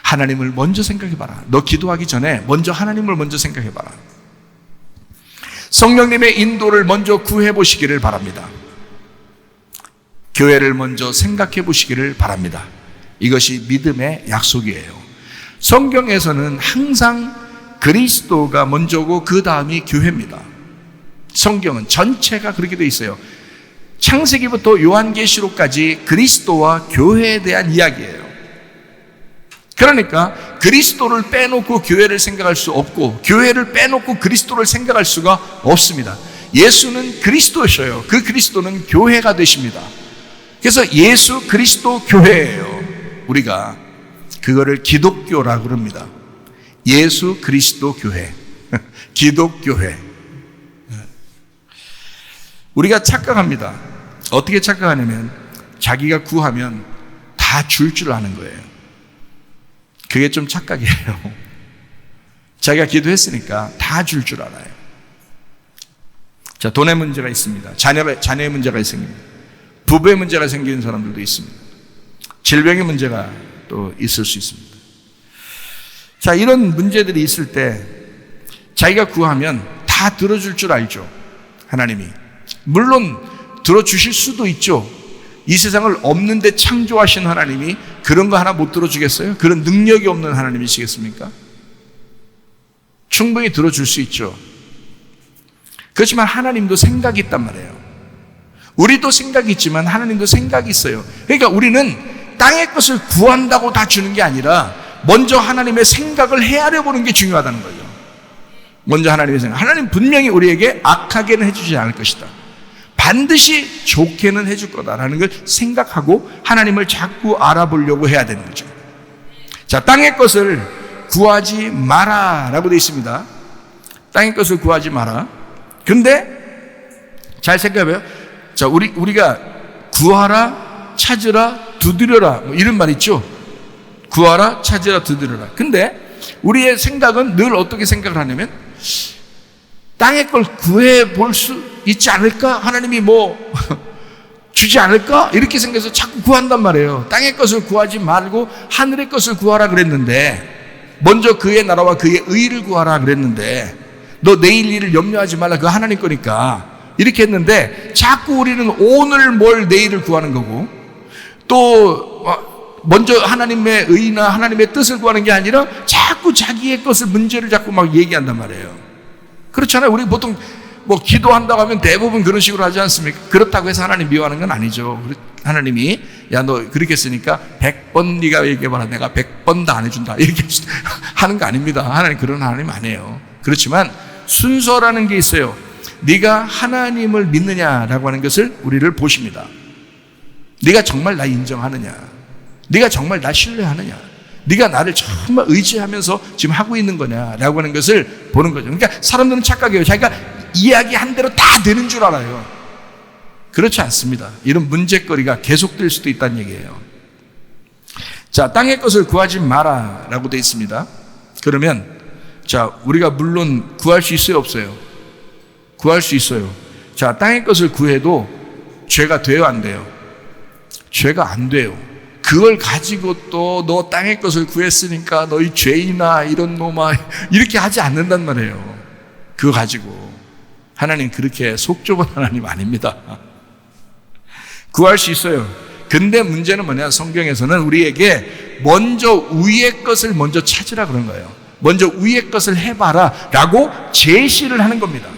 하나님을 먼저 생각해 봐라. 너 기도하기 전에 먼저 하나님을 먼저 생각해 봐라. 성령님의 인도를 먼저 구해 보시기를 바랍니다. 교회를 먼저 생각해 보시기를 바랍니다. 이것이 믿음의 약속이에요. 성경에서는 항상 그리스도가 먼저고 그 다음이 교회입니다. 성경은 전체가 그렇게 돼 있어요. 창세기부터 요한계시록까지 그리스도와 교회에 대한 이야기예요. 그러니까 그리스도를 빼놓고 교회를 생각할 수 없고 교회를 빼놓고 그리스도를 생각할 수가 없습니다. 예수는 그리스도셔요. 그 그리스도는 교회가 되십니다. 그래서 예수 그리스도 교회예요. 우리가 그거를 기독교라고 그럽니다. 예수 그리스도 교회, 기독교회. 우리가 착각합니다. 어떻게 착각하냐면 자기가 구하면 다 줄 줄 아는 거예요. 그게 좀 착각이에요. 자기가 기도했으니까 다 줄 줄 알아요. 자, 돈의 문제가 있습니다. 자녀의 문제가 생깁니다. 부부의 문제가 생기는 사람들도 있습니다. 질병의 문제가 또 있을 수 있습니다. 자, 이런 문제들이 있을 때 자기가 구하면 다 들어줄 줄 알죠. 하나님이. 물론 들어주실 수도 있죠. 이 세상을 없는데 창조하신 하나님이 그런 거 하나 못 들어주겠어요? 그런 능력이 없는 하나님이시겠습니까? 충분히 들어줄 수 있죠. 그렇지만 하나님도 생각이 있단 말이에요. 우리도 생각이 있지만 하나님도 생각이 있어요. 그러니까 우리는 땅의 것을 구한다고 다 주는 게 아니라 먼저 하나님의 생각을 헤아려 보는 게 중요하다는 거예요. 먼저 하나님의 생각. 하나님 분명히 우리에게 악하게는 해주지 않을 것이다. 반드시 좋게는 해줄 거다라는 걸 생각하고 하나님을 자꾸 알아보려고 해야 되는 거죠. 자, 땅의 것을 구하지 마라 라고 되어 있습니다. 땅의 것을 구하지 마라. 근데 잘 생각해봐요. 자, 우리가 구하라, 찾으라, 두드려라 뭐 이런 말 있죠. 구하라, 찾으라, 두드려라. 근데 우리의 생각은 늘 어떻게 생각을 하냐면 땅의 걸 구해 볼 수 있지 않을까? 하나님이 뭐 주지 않을까? 이렇게 생각해서 자꾸 구한단 말이에요. 땅의 것을 구하지 말고 하늘의 것을 구하라 그랬는데, 먼저 그의 나라와 그의 의를 구하라 그랬는데, 너 내일 일을 염려하지 말라, 그거 하나님 거니까 이렇게 했는데, 자꾸 우리는 오늘 뭘 내일을 구하는 거고, 또 먼저 하나님의 의나 하나님의 뜻을 구하는 게 아니라 자꾸 자기의 것을, 문제를 자꾸 막 얘기한단 말이에요. 그렇잖아요. 우리 보통 뭐 기도한다고 하면 대부분 그런 식으로 하지 않습니까? 그렇다고 해서 하나님 미워하는 건 아니죠. 하나님이 야, 너 그렇게 했으니까 100번 네가 얘기해봐라, 내가 100번 다 안 해준다, 이렇게 하는 거 아닙니다. 하나님 그런 하나님 아니에요. 그렇지만 순서라는 게 있어요. 네가 하나님을 믿느냐라고 하는 것을 우리를 보십니다. 네가 정말 나 인정하느냐, 네가 정말 나 신뢰하느냐, 네가 나를 정말 의지하면서 지금 하고 있는 거냐라고 하는 것을 보는 거죠. 그러니까 사람들은 착각해요. 자기가 이야기한 대로 다 되는 줄 알아요. 그렇지 않습니다. 이런 문제거리가 계속될 수도 있다는 얘기예요. 자, 땅의 것을 구하지 마라 라고 되어 있습니다. 그러면 자, 우리가 물론 구할 수 있어요, 없어요? 구할 수 있어요. 자, 땅의 것을 구해도 죄가 돼요, 안 돼요? 죄가 안 돼요. 그걸 가지고 또 너 땅의 것을 구했으니까 너희 죄인아, 이런 놈아, 이렇게 하지 않는단 말이에요. 그거 가지고. 하나님 그렇게 속 좁은 하나님 아닙니다. 구할 수 있어요. 근데 문제는 뭐냐, 성경에서는 우리에게 먼저 위의 것을 먼저 찾으라 그런 거예요. 먼저 위의 것을 해봐라 라고 제시를 하는 겁니다.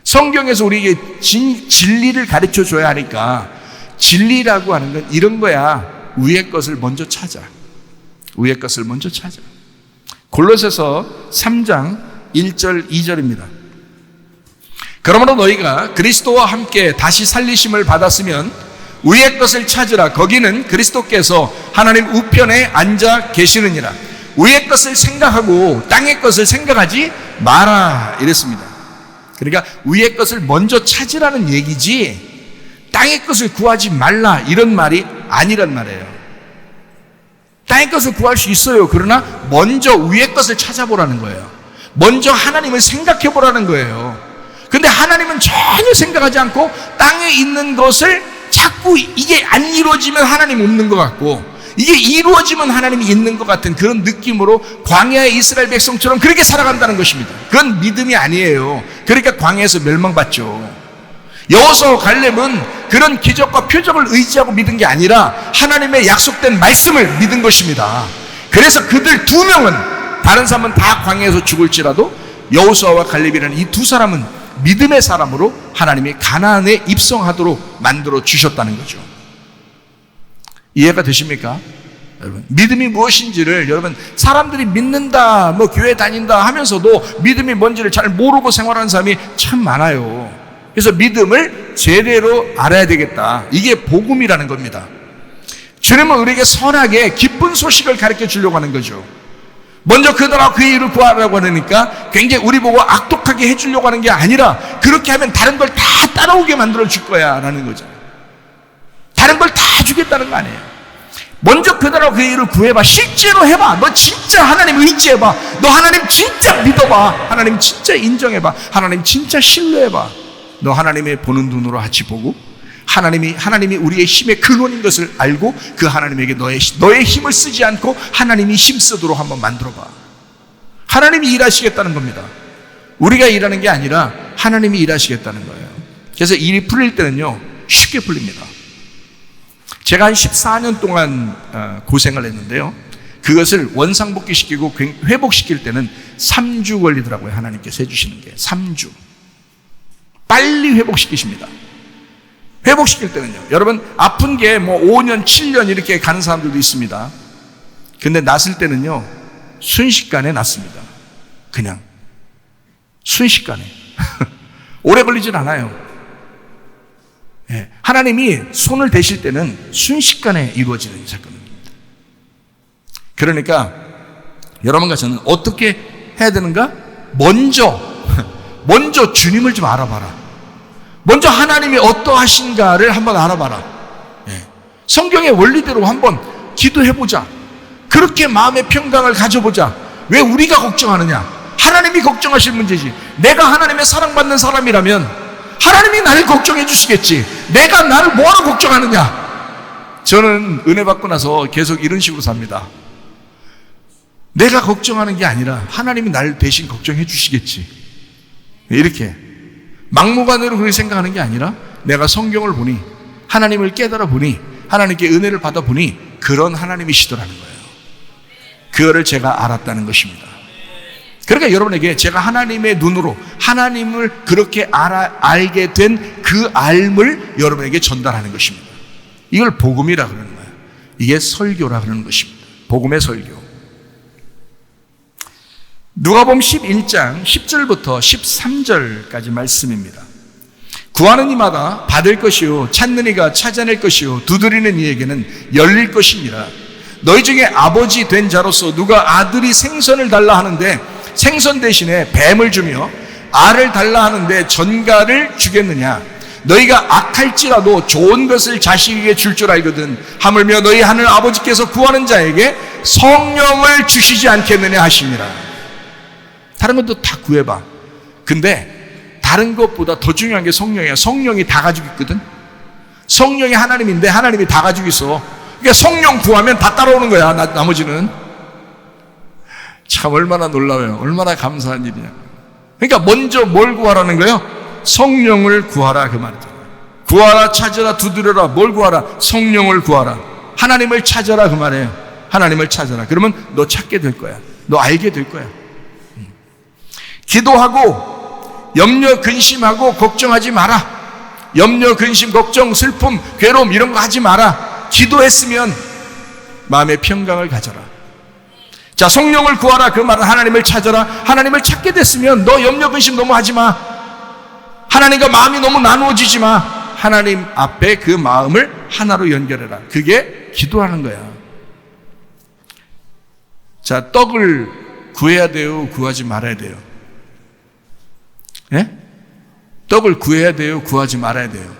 성경에서 우리에게 진리를 가르쳐 줘야 하니까, 진리라고 하는 건 이런 거야. 위의 것을 먼저 찾아. 위의 것을 먼저 찾아. 골로새서 3장 1절 2절입니다. 그러므로 너희가 그리스도와 함께 다시 살리심을 받았으면 위의 것을 찾으라. 거기는 그리스도께서 하나님 우편에 앉아 계시느니라. 위의 것을 생각하고 땅의 것을 생각하지 마라 이랬습니다. 그러니까 위의 것을 먼저 찾으라는 얘기지 땅의 것을 구하지 말라 이런 말이 아니란 말이에요. 땅의 것을 구할 수 있어요. 그러나 먼저 위의 것을 찾아보라는 거예요. 먼저 하나님을 생각해 보라는 거예요. 근데 하나님은 전혀 생각하지 않고 땅에 있는 것을 자꾸, 이게 안 이루어지면 하나님 없는 것 같고, 이게 이루어지면 하나님이 있는 것 같은 그런 느낌으로 광야의 이스라엘 백성처럼 그렇게 살아간다는 것입니다. 그건 믿음이 아니에요. 그러니까 광야에서 멸망받죠. 여호수아와 갈렙은 그런 기적과 표적을 의지하고 믿은 게 아니라 하나님의 약속된 말씀을 믿은 것입니다. 그래서 그들 두 명은, 다른 사람은 다 광야에서 죽을지라도 여호수아와 갈렙이라는 이 두 사람은 믿음의 사람으로 하나님이 가나안에 입성하도록 만들어 주셨다는 거죠. 이해가 되십니까? 여러분, 믿음이 무엇인지를 여러분, 사람들이 믿는다, 뭐 교회 다닌다 하면서도 믿음이 뭔지를 잘 모르고 생활하는 사람이 참 많아요. 그래서 믿음을 제대로 알아야 되겠다. 이게 복음이라는 겁니다. 주님은 우리에게 선하게 기쁜 소식을 가르쳐 주려고 하는 거죠. 먼저 그들하고 그의 일을 구하라고 하니까 굉장히 우리 보고 악독하게 해주려고 하는 게 아니라, 그렇게 하면 다른 걸 다 따라오게 만들어 줄 거야 라는 거죠. 다른 걸 다 주겠다는 거 아니에요. 먼저 그들하고 그의 일을 구해봐. 실제로 해봐. 너 진짜 하나님 의지해봐. 너 하나님 진짜 믿어봐. 하나님 진짜 인정해봐. 하나님 진짜 신뢰해봐. 너 하나님의 보는 눈으로 같이 보고, 하나님이 우리의 힘의 근원인 것을 알고, 그 하나님에게 너의 힘을 쓰지 않고 하나님이 힘 쓰도록 한번 만들어봐. 하나님이 일하시겠다는 겁니다. 우리가 일하는 게 아니라 하나님이 일하시겠다는 거예요. 그래서 일이 풀릴 때는요, 쉽게 풀립니다. 제가 한 14년 동안 고생을 했는데요, 그것을 원상복귀시키고 회복시킬 때는 3주 걸리더라고요. 하나님께서 해주시는 게 3주. 빨리 회복시키십니다. 회복시킬 때는요, 여러분, 아픈 게 뭐 5년, 7년 이렇게 가는 사람들도 있습니다. 근데 낫을 때는요, 순식간에 낫습니다. 그냥 순식간에. 오래 걸리진 않아요. 예, 하나님이 손을 대실 때는 순식간에 이루어지는 사건입니다. 그러니까 여러분과 저는 어떻게 해야 되는가? 먼저 주님을 좀 알아봐라. 먼저 하나님이 어떠하신가를 한번 알아봐라. 예. 성경의 원리대로 한번 기도해보자. 그렇게 마음의 평강을 가져보자. 왜 우리가 걱정하느냐? 하나님이 걱정하실 문제지. 내가 하나님의 사랑받는 사람이라면 하나님이 나를 걱정해 주시겠지. 내가 나를 뭐하러 걱정하느냐? 저는 은혜 받고 나서 계속 이런 식으로 삽니다. 내가 걱정하는 게 아니라 하나님이 나를 대신 걱정해 주시겠지. 이렇게 막무가내로 그렇게 생각하는 게 아니라, 내가 성경을 보니, 하나님을 깨달아 보니, 하나님께 은혜를 받아 보니 그런 하나님이시더라는 거예요. 그거를 제가 알았다는 것입니다. 그러니까 여러분에게 제가 하나님의 눈으로 하나님을 그렇게 알게 된 그 알을 여러분에게 전달하는 것입니다. 이걸 복음이라 그러는 거예요. 이게 설교라 그러는 것입니다. 복음의 설교. 누가복음 11장 10절부터 13절까지 말씀입니다. 구하는 이마다 받을 것이요, 찾는 이가 찾아낼 것이요, 두드리는 이에게는 열릴 것이니라. 너희 중에 아버지 된 자로서 누가 아들이 생선을 달라 하는데 생선 대신에 뱀을 주며, 알을 달라 하는데 전갈을 주겠느냐? 너희가 악할지라도 좋은 것을 자식에게 줄 줄 알거든. 하물며 너희 하늘 아버지께서 구하는 자에게 성령을 주시지 않겠느냐 하시니라. 다른 것도 다 구해봐. 근데 다른 것보다 더 중요한 게 성령이야. 성령이 다 가지고 있거든. 성령이 하나님인데 하나님이 다 가지고 있어. 그러니까 성령 구하면 다 따라오는 거야. 나머지는. 참 얼마나 놀라워요. 얼마나 감사한 일이냐. 그러니까 먼저 뭘 구하라는 거예요? 성령을 구하라, 그 말이죠. 구하라, 찾아라, 두드려라. 뭘 구하라? 성령을 구하라. 하나님을 찾아라, 그 말이에요. 하나님을 찾아라. 그러면 너 찾게 될 거야. 너 알게 될 거야. 기도하고 염려 근심하고 걱정하지 마라. 염려 근심 걱정 슬픔 괴로움 이런 거 하지 마라. 기도했으면 마음의 평강을 가져라. 자, 성령을 구하라. 그 말은 하나님을 찾아라. 하나님을 찾게 됐으면 너 염려 근심 너무 하지 마. 하나님과 마음이 너무 나누어지지 마. 하나님 앞에 그 마음을 하나로 연결해라. 그게 기도하는 거야. 자, 떡을 구해야 돼요, 구하지 말아야 돼요? 예? 떡을 구해야 돼요, 구하지 말아야 돼요?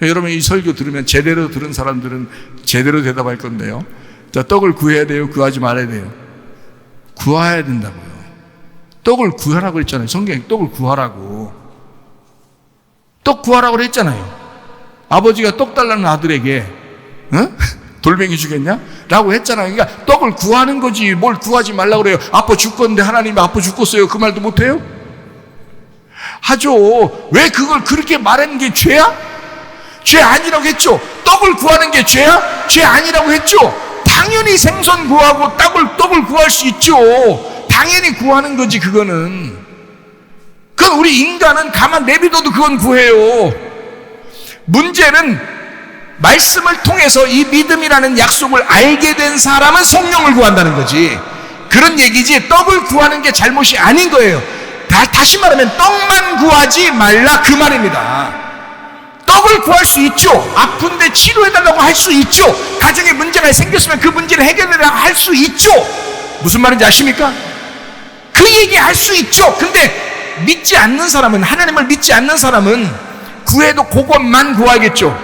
여러분, 이 설교 들으면 제대로 들은 사람들은 제대로 대답할 건데요. 자, 떡을 구해야 돼요, 구하지 말아야 돼요? 구해야 된다고요. 떡을 구하라고 했잖아요. 성경에 떡을 구하라고. 떡 구하라고 했잖아요. 아버지가 떡 달라는 아들에게 돌멩이 주겠냐? 라고 했잖아요. 그러니까 떡을 구하는 거지 뭘 구하지 말라고 그래요. 아빠 죽겠는데 하나님이 아빠 죽겠어요, 그 말도 못해요? 하죠. 왜 그걸 그렇게 말하는 게 죄야? 죄 아니라고 했죠. 떡을 구하는 게 죄야? 죄 아니라고 했죠. 당연히 생선 구하고 떡을 구할 수 있죠. 당연히 구하는 거지. 그거는 그건 우리 인간은 가만 내비둬도 그건 구해요. 문제는 말씀을 통해서 이 믿음이라는 약속을 알게 된 사람은 성령을 구한다는 거지. 그런 얘기지 떡을 구하는 게 잘못이 아닌 거예요. 다시 말하면 떡만 구하지 말라 그 말입니다. 떡을 구할 수 있죠. 아픈데 치료해달라고 할 수 있죠. 가정에 문제가 생겼으면 그 문제를 해결해달라고 할 수 있죠. 무슨 말인지 아십니까? 그 얘기 할 수 있죠. 근데 믿지 않는 사람은, 하나님을 믿지 않는 사람은 구해도 그것만 구하겠죠.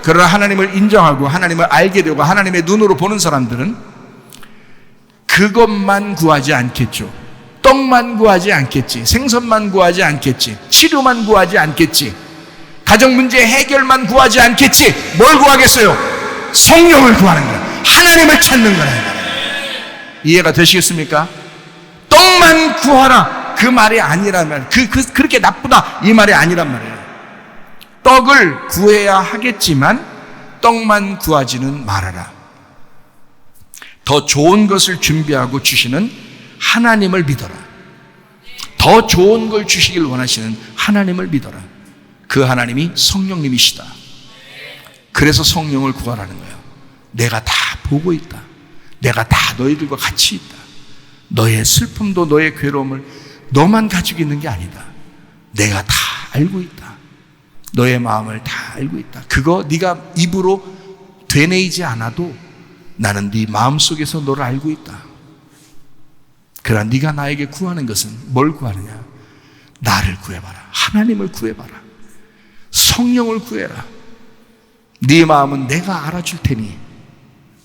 그러나 하나님을 인정하고 하나님을 알게 되고 하나님의 눈으로 보는 사람들은 그것만 구하지 않겠죠. 떡만 구하지 않겠지. 생선만 구하지 않겠지. 치료만 구하지 않겠지. 가정 문제 해결만 구하지 않겠지. 뭘 구하겠어요? 성령을 구하는 거야. 하나님을 찾는 거야. 이해가 되시겠습니까? 떡만 구하라 그 말이 아니란 말이에요. 그렇게 나쁘다 이 말이 아니란 말이에요. 떡을 구해야 하겠지만 떡만 구하지는 말아라. 더 좋은 것을 준비하고 주시는 하나님을 믿어라. 더 좋은 걸 주시길 원하시는 하나님을 믿어라. 그 하나님이 성령님이시다. 그래서 성령을 구하라는 거예요. 내가 다 보고 있다. 내가 다 너희들과 같이 있다. 너의 슬픔도 너의 괴로움을 너만 가지고 있는 게 아니다. 내가 다 알고 있다. 너의 마음을 다 알고 있다. 그거 네가 입으로 되뇌이지 않아도 나는 네 마음속에서 너를 알고 있다. 그러나 네가 나에게 구하는 것은 뭘 구하느냐? 나를 구해봐라. 하나님을 구해봐라. 성령을 구해라. 네 마음은 내가 알아줄 테니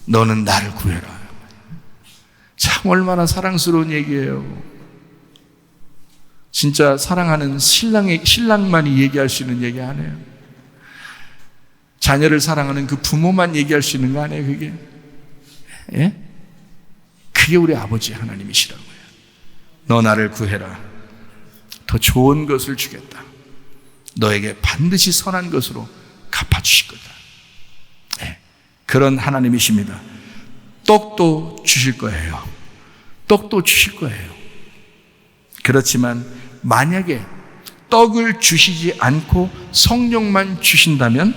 너는 나를 구해라. 참 얼마나 사랑스러운 얘기예요. 진짜 사랑하는 신랑만이 얘기할 수 있는 얘기 아니에요. 자녀를 사랑하는 그 부모만 얘기할 수 있는 거 아니에요, 그게? 예? 그게 우리 아버지 하나님이시라고요. 너 나를 구해라. 더 좋은 것을 주겠다. 너에게 반드시 선한 것으로 갚아주실 거다. 예. 그런 하나님이십니다. 떡도 주실 거예요. 떡도 주실 거예요. 그렇지만 만약에 떡을 주시지 않고 성령만 주신다면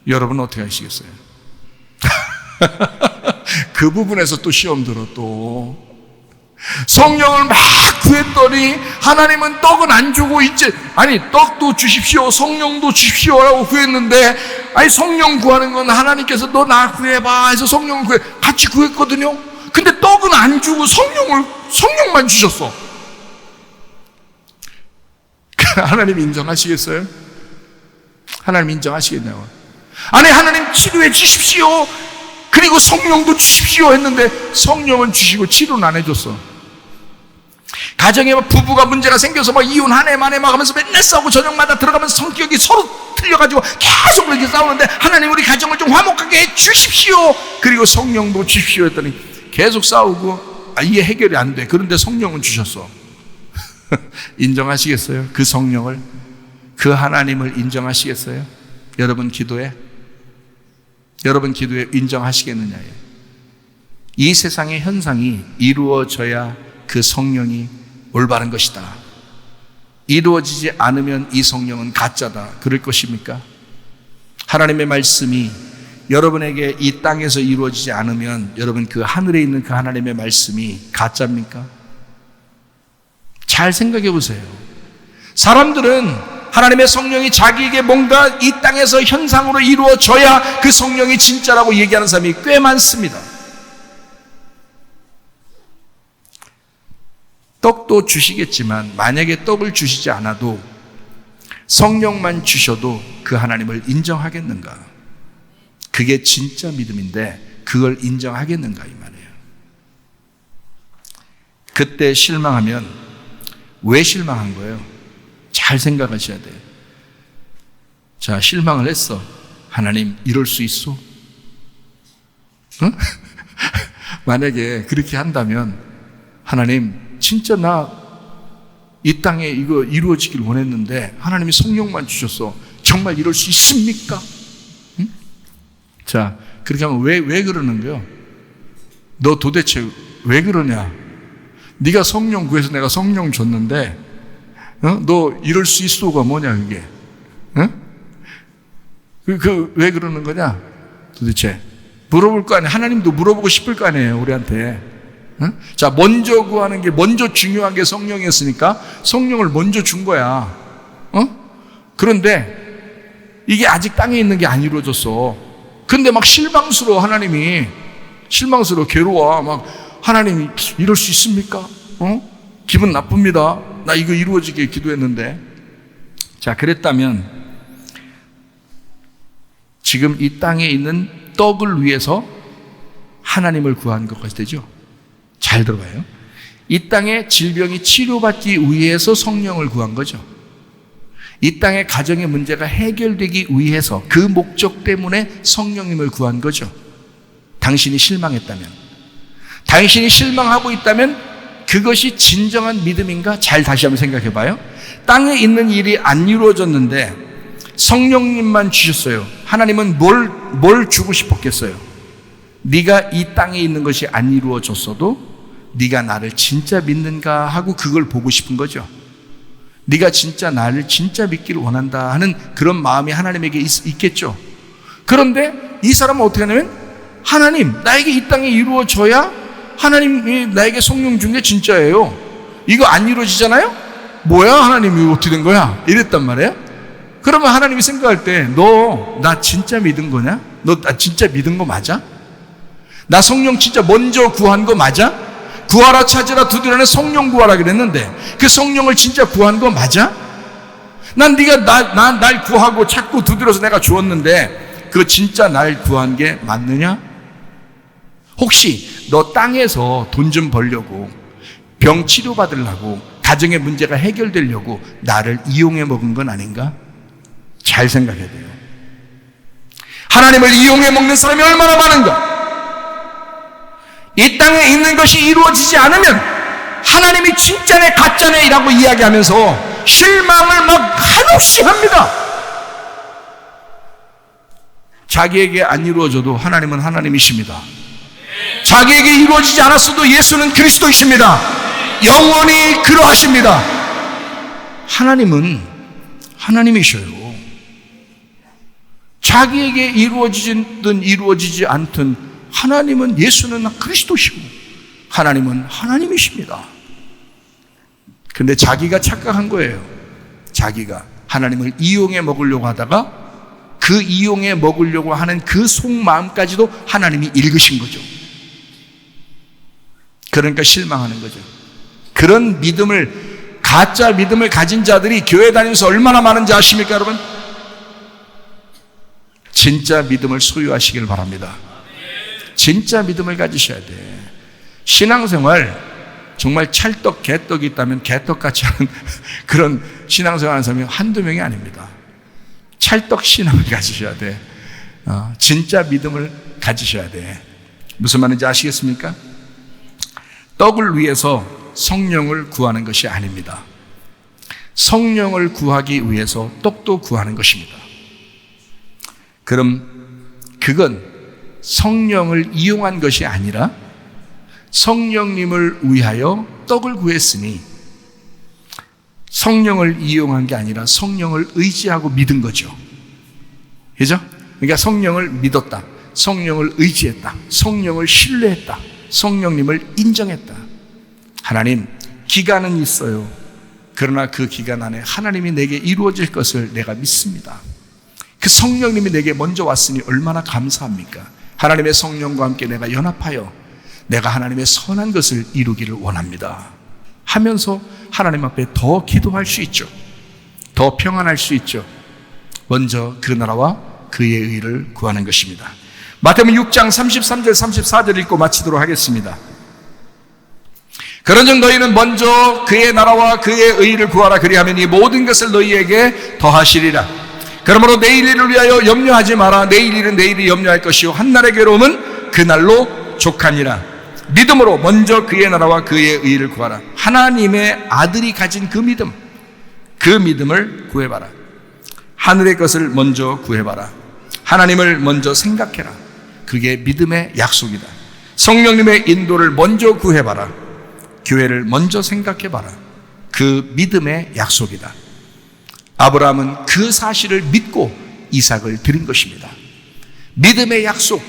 여러분 어떻게 하시겠어요? 그 부분에서 또 시험 들어. 또 성령을 막 구했더니 하나님은 떡은 안 주고 이제 떡도 주십시오 성령도 주십시오라고 구했는데 성령 구하는 건 하나님께서 너 나 구해봐 해서 성령을 구해 같이 구했거든요. 근데 떡은 안 주고 성령만 주셨어. 하나님 인정하시겠어요? 하나님 인정하시겠냐고. 하나님 치료해 주십시오. 그리고 성령도 주십시오 했는데 성령은 주시고 치료는 안 해줬어. 가정에 부부가 문제가 생겨서 이혼하네 마네 막 하면서 맨날 싸우고 저녁마다 들어가면서 성격이 서로 틀려가지고 계속 그렇게 싸우는데 하나님 우리 가정을 좀 화목하게 해 주십시오. 그리고 성령도 주십시오 했더니 계속 싸우고 이게 해결이 안 돼. 그런데 성령은 주셨어. 인정하시겠어요? 그 성령을, 그 하나님을 인정하시겠어요? 여러분 기도에 인정하시겠느냐예요. 이 세상의 현상이 이루어져야 그 성령이 올바른 것이다. 이루어지지 않으면 이 성령은 가짜다. 그럴 것입니까? 하나님의 말씀이 여러분에게 이 땅에서 이루어지지 않으면 여러분 그 하늘에 있는 그 하나님의 말씀이 가짜입니까? 잘 생각해 보세요. 사람들은 하나님의 성령이 자기에게 뭔가 이 땅에서 현상으로 이루어져야 그 성령이 진짜라고 얘기하는 사람이 꽤 많습니다. 떡도 주시겠지만 만약에 떡을 주시지 않아도 성령만 주셔도 그 하나님을 인정하겠는가? 그게 진짜 믿음인데 그걸 인정하겠는가 이 말이에요. 그때 실망하면 왜 실망한 거예요? 잘 생각하셔야 돼요. 자, 실망을 했어. 하나님 이럴 수 있어? 응? 만약에 그렇게 한다면 하나님 진짜 나 이 땅에 이거 이루어지길 원했는데 하나님이 성령만 주셨어. 정말 이럴 수 있습니까? 응? 자, 그렇게 하면 왜 그러는 거예요? 너 도대체 왜 그러냐? 네가 성령 구해서 내가 성령 줬는데 너 이럴 수 있어가 뭐냐 그게? 왜 그러는 거냐? 도대체 물어볼 거 아니에요. 하나님도 물어보고 싶을 거 아니에요 우리한테. 자, 먼저 구하는 게, 먼저 중요한 게 성령이었으니까 성령을 먼저 준 거야. 그런데 이게 아직 땅에 있는 게 안 이루어졌어. 근데 막 실망스러워. 하나님이 실망스러워. 괴로워. 막 하나님이 이럴 수 있습니까? 기분 나쁩니다. 나 이거 이루어지게 기도했는데. 자, 그랬다면 지금 이 땅에 있는 떡을 위해서 하나님을 구한 것까지 되죠. 잘 들어봐요. 이 땅의 질병이 치료받기 위해서 성령을 구한 거죠. 이 땅의 가정의 문제가 해결되기 위해서 그 목적 때문에 성령님을 구한 거죠. 당신이 실망했다면, 당신이 실망하고 있다면 그것이 진정한 믿음인가? 잘 다시 한번 생각해 봐요. 땅에 있는 일이 안 이루어졌는데 성령님만 주셨어요. 하나님은 뭘 주고 싶었겠어요? 네가 이 땅에 있는 것이 안 이루어졌어도 네가 나를 진짜 믿는가 하고 그걸 보고 싶은 거죠. 네가 진짜 나를 진짜 믿기를 원한다 하는 그런 마음이 하나님에게 있겠죠. 그런데 이 사람은 어떻게 하냐면, 하나님, 나에게 이 땅에 이루어져야 하나님이 나에게 성령 준 게 진짜예요. 이거 안 이루어지잖아요? 뭐야 하나님이 어떻게 된 거야? 이랬단 말이에요. 그러면 하나님이 생각할 때, 너 나 진짜 믿은 거냐? 너 나 진짜 믿은 거 맞아? 나 성령 진짜 먼저 구한 거 맞아? 구하라 찾으라 두드려는 성령 구하라 그랬는데 그 성령을 진짜 구한 거 맞아? 난 네가 날 구하고 찾고 두드려서 내가 주었는데 그거 진짜 날 구한 게 맞느냐? 혹시 너 땅에서 돈 좀 벌려고, 병 치료 받으려고, 가정의 문제가 해결되려고 나를 이용해 먹은 건 아닌가? 잘 생각해야 돼요. 하나님을 이용해 먹는 사람이 얼마나 많은가? 이 땅에 있는 것이 이루어지지 않으면 하나님이 진짜네 가짜네 이라고 이야기하면서 실망을 막 한없이 합니다. 자기에게 안 이루어져도 하나님은 하나님이십니다. 자기에게 이루어지지 않았어도 예수는 그리스도이십니다. 영원히 그러하십니다. 하나님은 하나님이셔요. 자기에게 이루어지든 이루어지지 않든 하나님은, 예수는 그리스도시고 하나님은 하나님이십니다. 그런데 자기가 착각한 거예요. 자기가 하나님을 이용해 먹으려고 하다가 그 이용해 먹으려고 하는 그 속마음까지도 하나님이 읽으신 거죠. 그러니까 실망하는 거죠. 그런 믿음을, 가짜 믿음을 가진 자들이 교회 다니면서 얼마나 많은지 아십니까 여러분? 진짜 믿음을 소유하시길 바랍니다. 진짜 믿음을 가지셔야 돼. 신앙생활 정말 찰떡 개떡이 있다면 개떡같이 하는 그런 신앙생활 하는 사람이 한두 명이 아닙니다. 찰떡 신앙을 가지셔야 돼. 진짜 믿음을 가지셔야 돼. 무슨 말인지 아시겠습니까? 떡을 위해서 성령을 구하는 것이 아닙니다. 성령을 구하기 위해서 떡도 구하는 것입니다. 그럼 그건 성령을 이용한 것이 아니라 성령님을 위하여 떡을 구했으니 성령을 이용한 게 아니라 성령을 의지하고 믿은 거죠. 그죠? 그러니까 성령을 믿었다, 성령을 의지했다, 성령을 신뢰했다, 성령님을 인정했다. 하나님, 기간은 있어요. 그러나 그 기간 안에 하나님이 내게 이루어질 것을 내가 믿습니다. 그 성령님이 내게 먼저 왔으니 얼마나 감사합니까? 하나님의 성령과 함께 내가 연합하여 내가 하나님의 선한 것을 이루기를 원합니다 하면서 하나님 앞에 더 기도할 수 있죠. 더 평안할 수 있죠. 먼저 그 나라와 그의 의를 구하는 것입니다. 마태복음 6장 33절 34절 읽고 마치도록 하겠습니다. 그런즉 너희는 먼저 그의 나라와 그의 의를 구하라. 그리하면 이 모든 것을 너희에게 더하시리라. 그러므로 내일 일을 위하여 염려하지 마라. 내일 일은 내일이 염려할 것이요 한날의 괴로움은 그날로 족하니라. 믿음으로 먼저 그의 나라와 그의 의를 구하라. 하나님의 아들이 가진 그 믿음, 그 믿음을 구해봐라. 하늘의 것을 먼저 구해봐라. 하나님을 먼저 생각해라. 그게 믿음의 약속이다. 성령님의 인도를 먼저 구해봐라. 교회를 먼저 생각해봐라. 그 믿음의 약속이다. 아브라함은 그 사실을 믿고 이삭을 드린 것입니다. 믿음의 약속,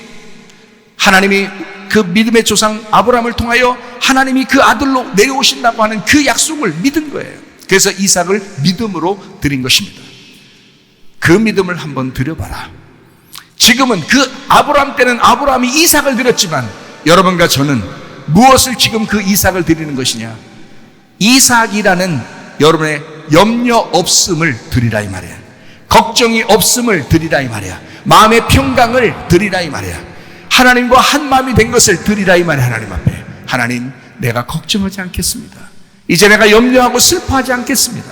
하나님이 그 믿음의 조상 아브라함을 통하여 하나님이 그 아들로 내려오신다고 하는 그 약속을 믿은 거예요. 그래서 이삭을 믿음으로 드린 것입니다. 그 믿음을 한번 드려봐라. 지금은 그 아브라함 때는 아브라함이 이삭을 드렸지만 여러분과 저는 무엇을 지금 그 이삭을 드리는 것이냐? 이삭이라는 여러분의 염려 없음을 드리라 이 말이야. 걱정이 없음을 드리라 이 말이야. 마음의 평강을 드리라 이 말이야. 하나님과 한 마음이 된 것을 드리라 이 말이야. 하나님 앞에, 하나님, 내가 걱정하지 않겠습니다. 이제 내가 염려하고 슬퍼하지 않겠습니다.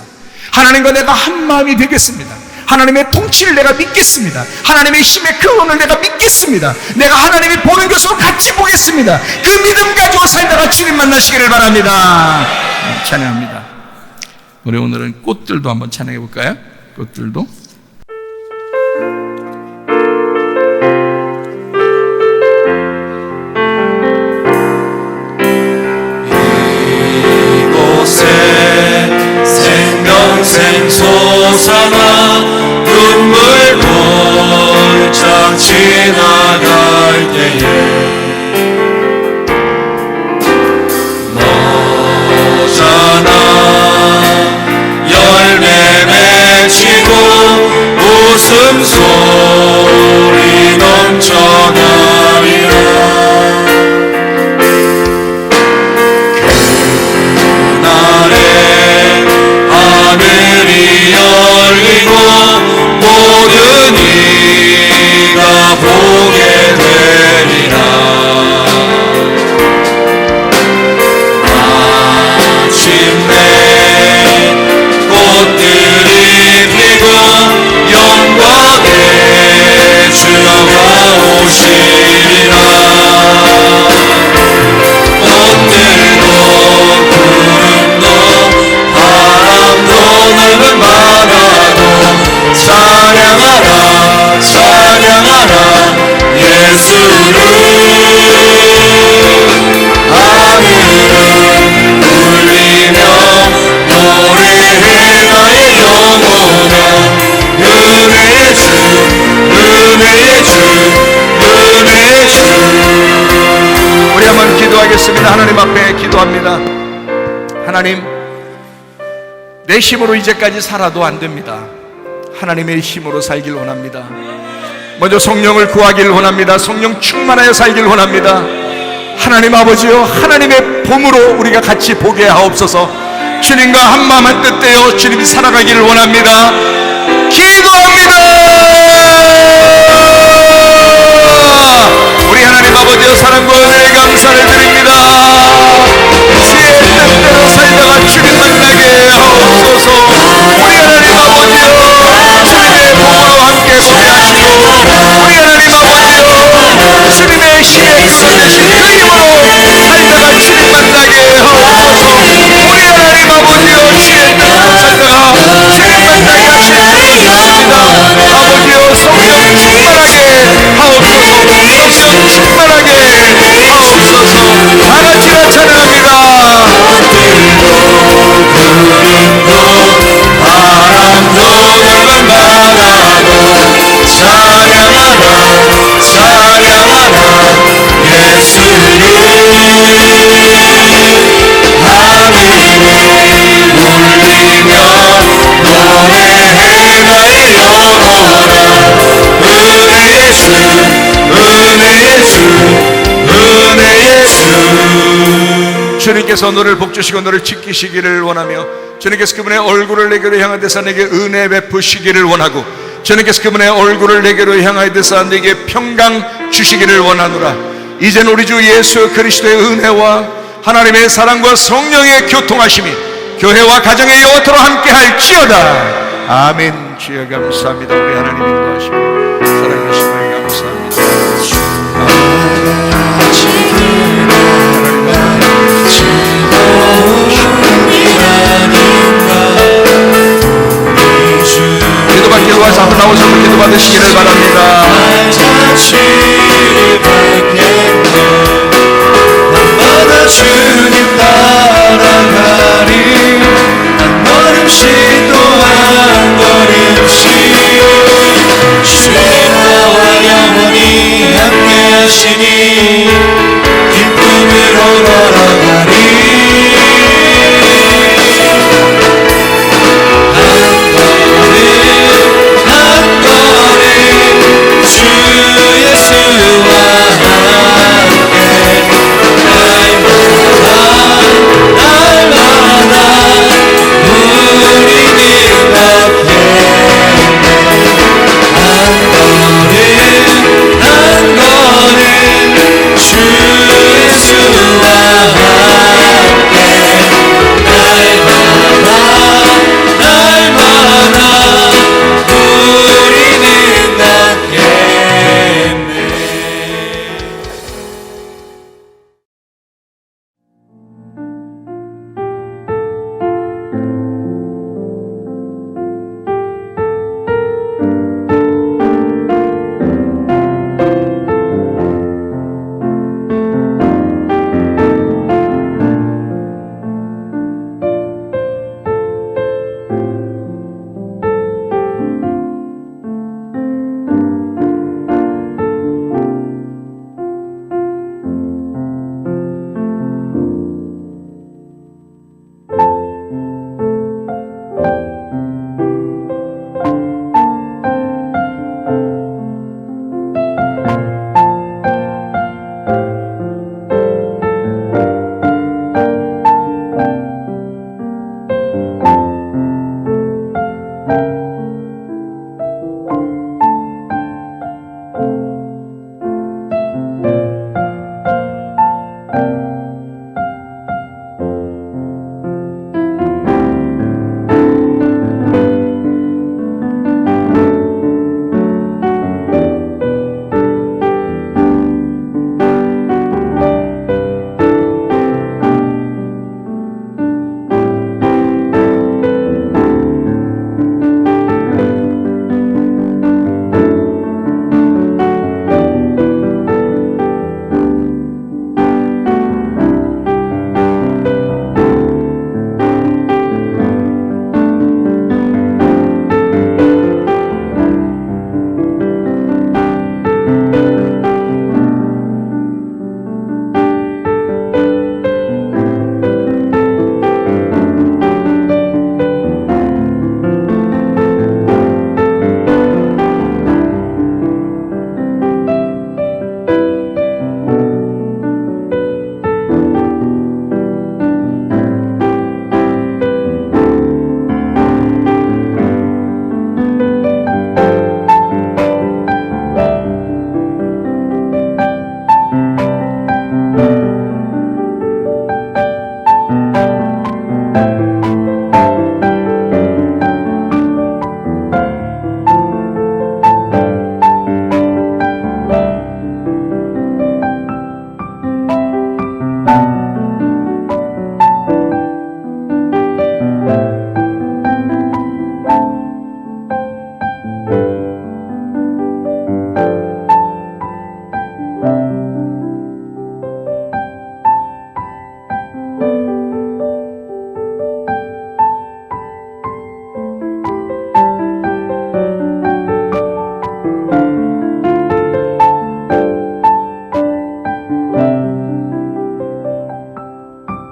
하나님과 내가 한 마음이 되겠습니다. 하나님의 통치를 내가 믿겠습니다. 하나님의 힘의 그 은을 내가 믿겠습니다. 내가 하나님이 보는 것으로 같이 보겠습니다. 그 믿음 가지고 살다가 주님 만나시기를 바랍니다. 찬양합니다. 우리 오늘은 꽃들도 한번 찬양해 볼까요? 꽃들도. 생명샘 솟아나 눈물 골짝 지나갈 때에 너잖아 열매 맺히고 웃음소리 넘쳐나리라. 하늘이 열리고 모든 이가 보게 되리라. 마침내 꽃들이 피고 영광의 주가 오시리라. 꽃들도 구름도 바람도 넓은 바다도 찬양하라 찬양하라 예수를. 하늘은 울리며 노래해 나의 영혼아. 은혜의 주 은혜의 주 은혜의 주. 우리 한번 기도하겠습니다. 하나님 앞에 기도합니다. 하나님, 내 힘으로 이제까지 살아도 안 됩니다. 하나님의 힘으로 살길 원합니다. 먼저 성령을 구하기를 원합니다. 성령 충만하여 살길 원합니다. 하나님 아버지요, 하나님의 봄으로 우리가 같이 보게 하옵소서. 주님과 한마음 한뜻 되어 주님이 살아가기를 원합니다. 기도합니다. 우리 하나님 아버지여, 사랑과 은혜에 감사를 드립니다. 주의 뜻대로 살다가 주님 만나게 하옵소서. 우리 하나님 아버지여, 주님의 복으로 함께 보게 하시고, 우리 하나님 아버지여, 주님의 힘에 있으신 그 힘으로 살다가 주님 만나게 하옵소서. 우리 하나님 아버지여, 주의 뜻대로 살다가 주님 만나게 하시는 줄 믿습니다. 아버지여, 성령 충만하게 하옵소서. 성령 충만하게 하옵소서. 다같이 찬양합니다. 구름도 바람도 넓은 바다도 찬양하라 찬양하라 예수를. 하늘이 울리며 노래해 나의 영혼아. 은혜의 주 은혜의 주 은혜의 주. 주님께서 너를 복주시고 너를 지키시기를 원하며, 주님께서 그분의 얼굴을 내게로 향하여서 내게 은혜 베푸시기를 원하고, 주님께서 그분의 얼굴을 내게로 향하여서 내게 평강 주시기를 원하노라. 이젠 우리 주 예수 그리스도의 은혜와 하나님의 사랑과 성령의 교통하심이 교회와 가정의 영원토록 함께 할지어다. 아멘. 주여 감사합니다. 우리 하나님 인도하시고 사랑하시며 감사합니다. 기도받기로 와서 한번 나오셔서 기도받으시기를 바랍니다.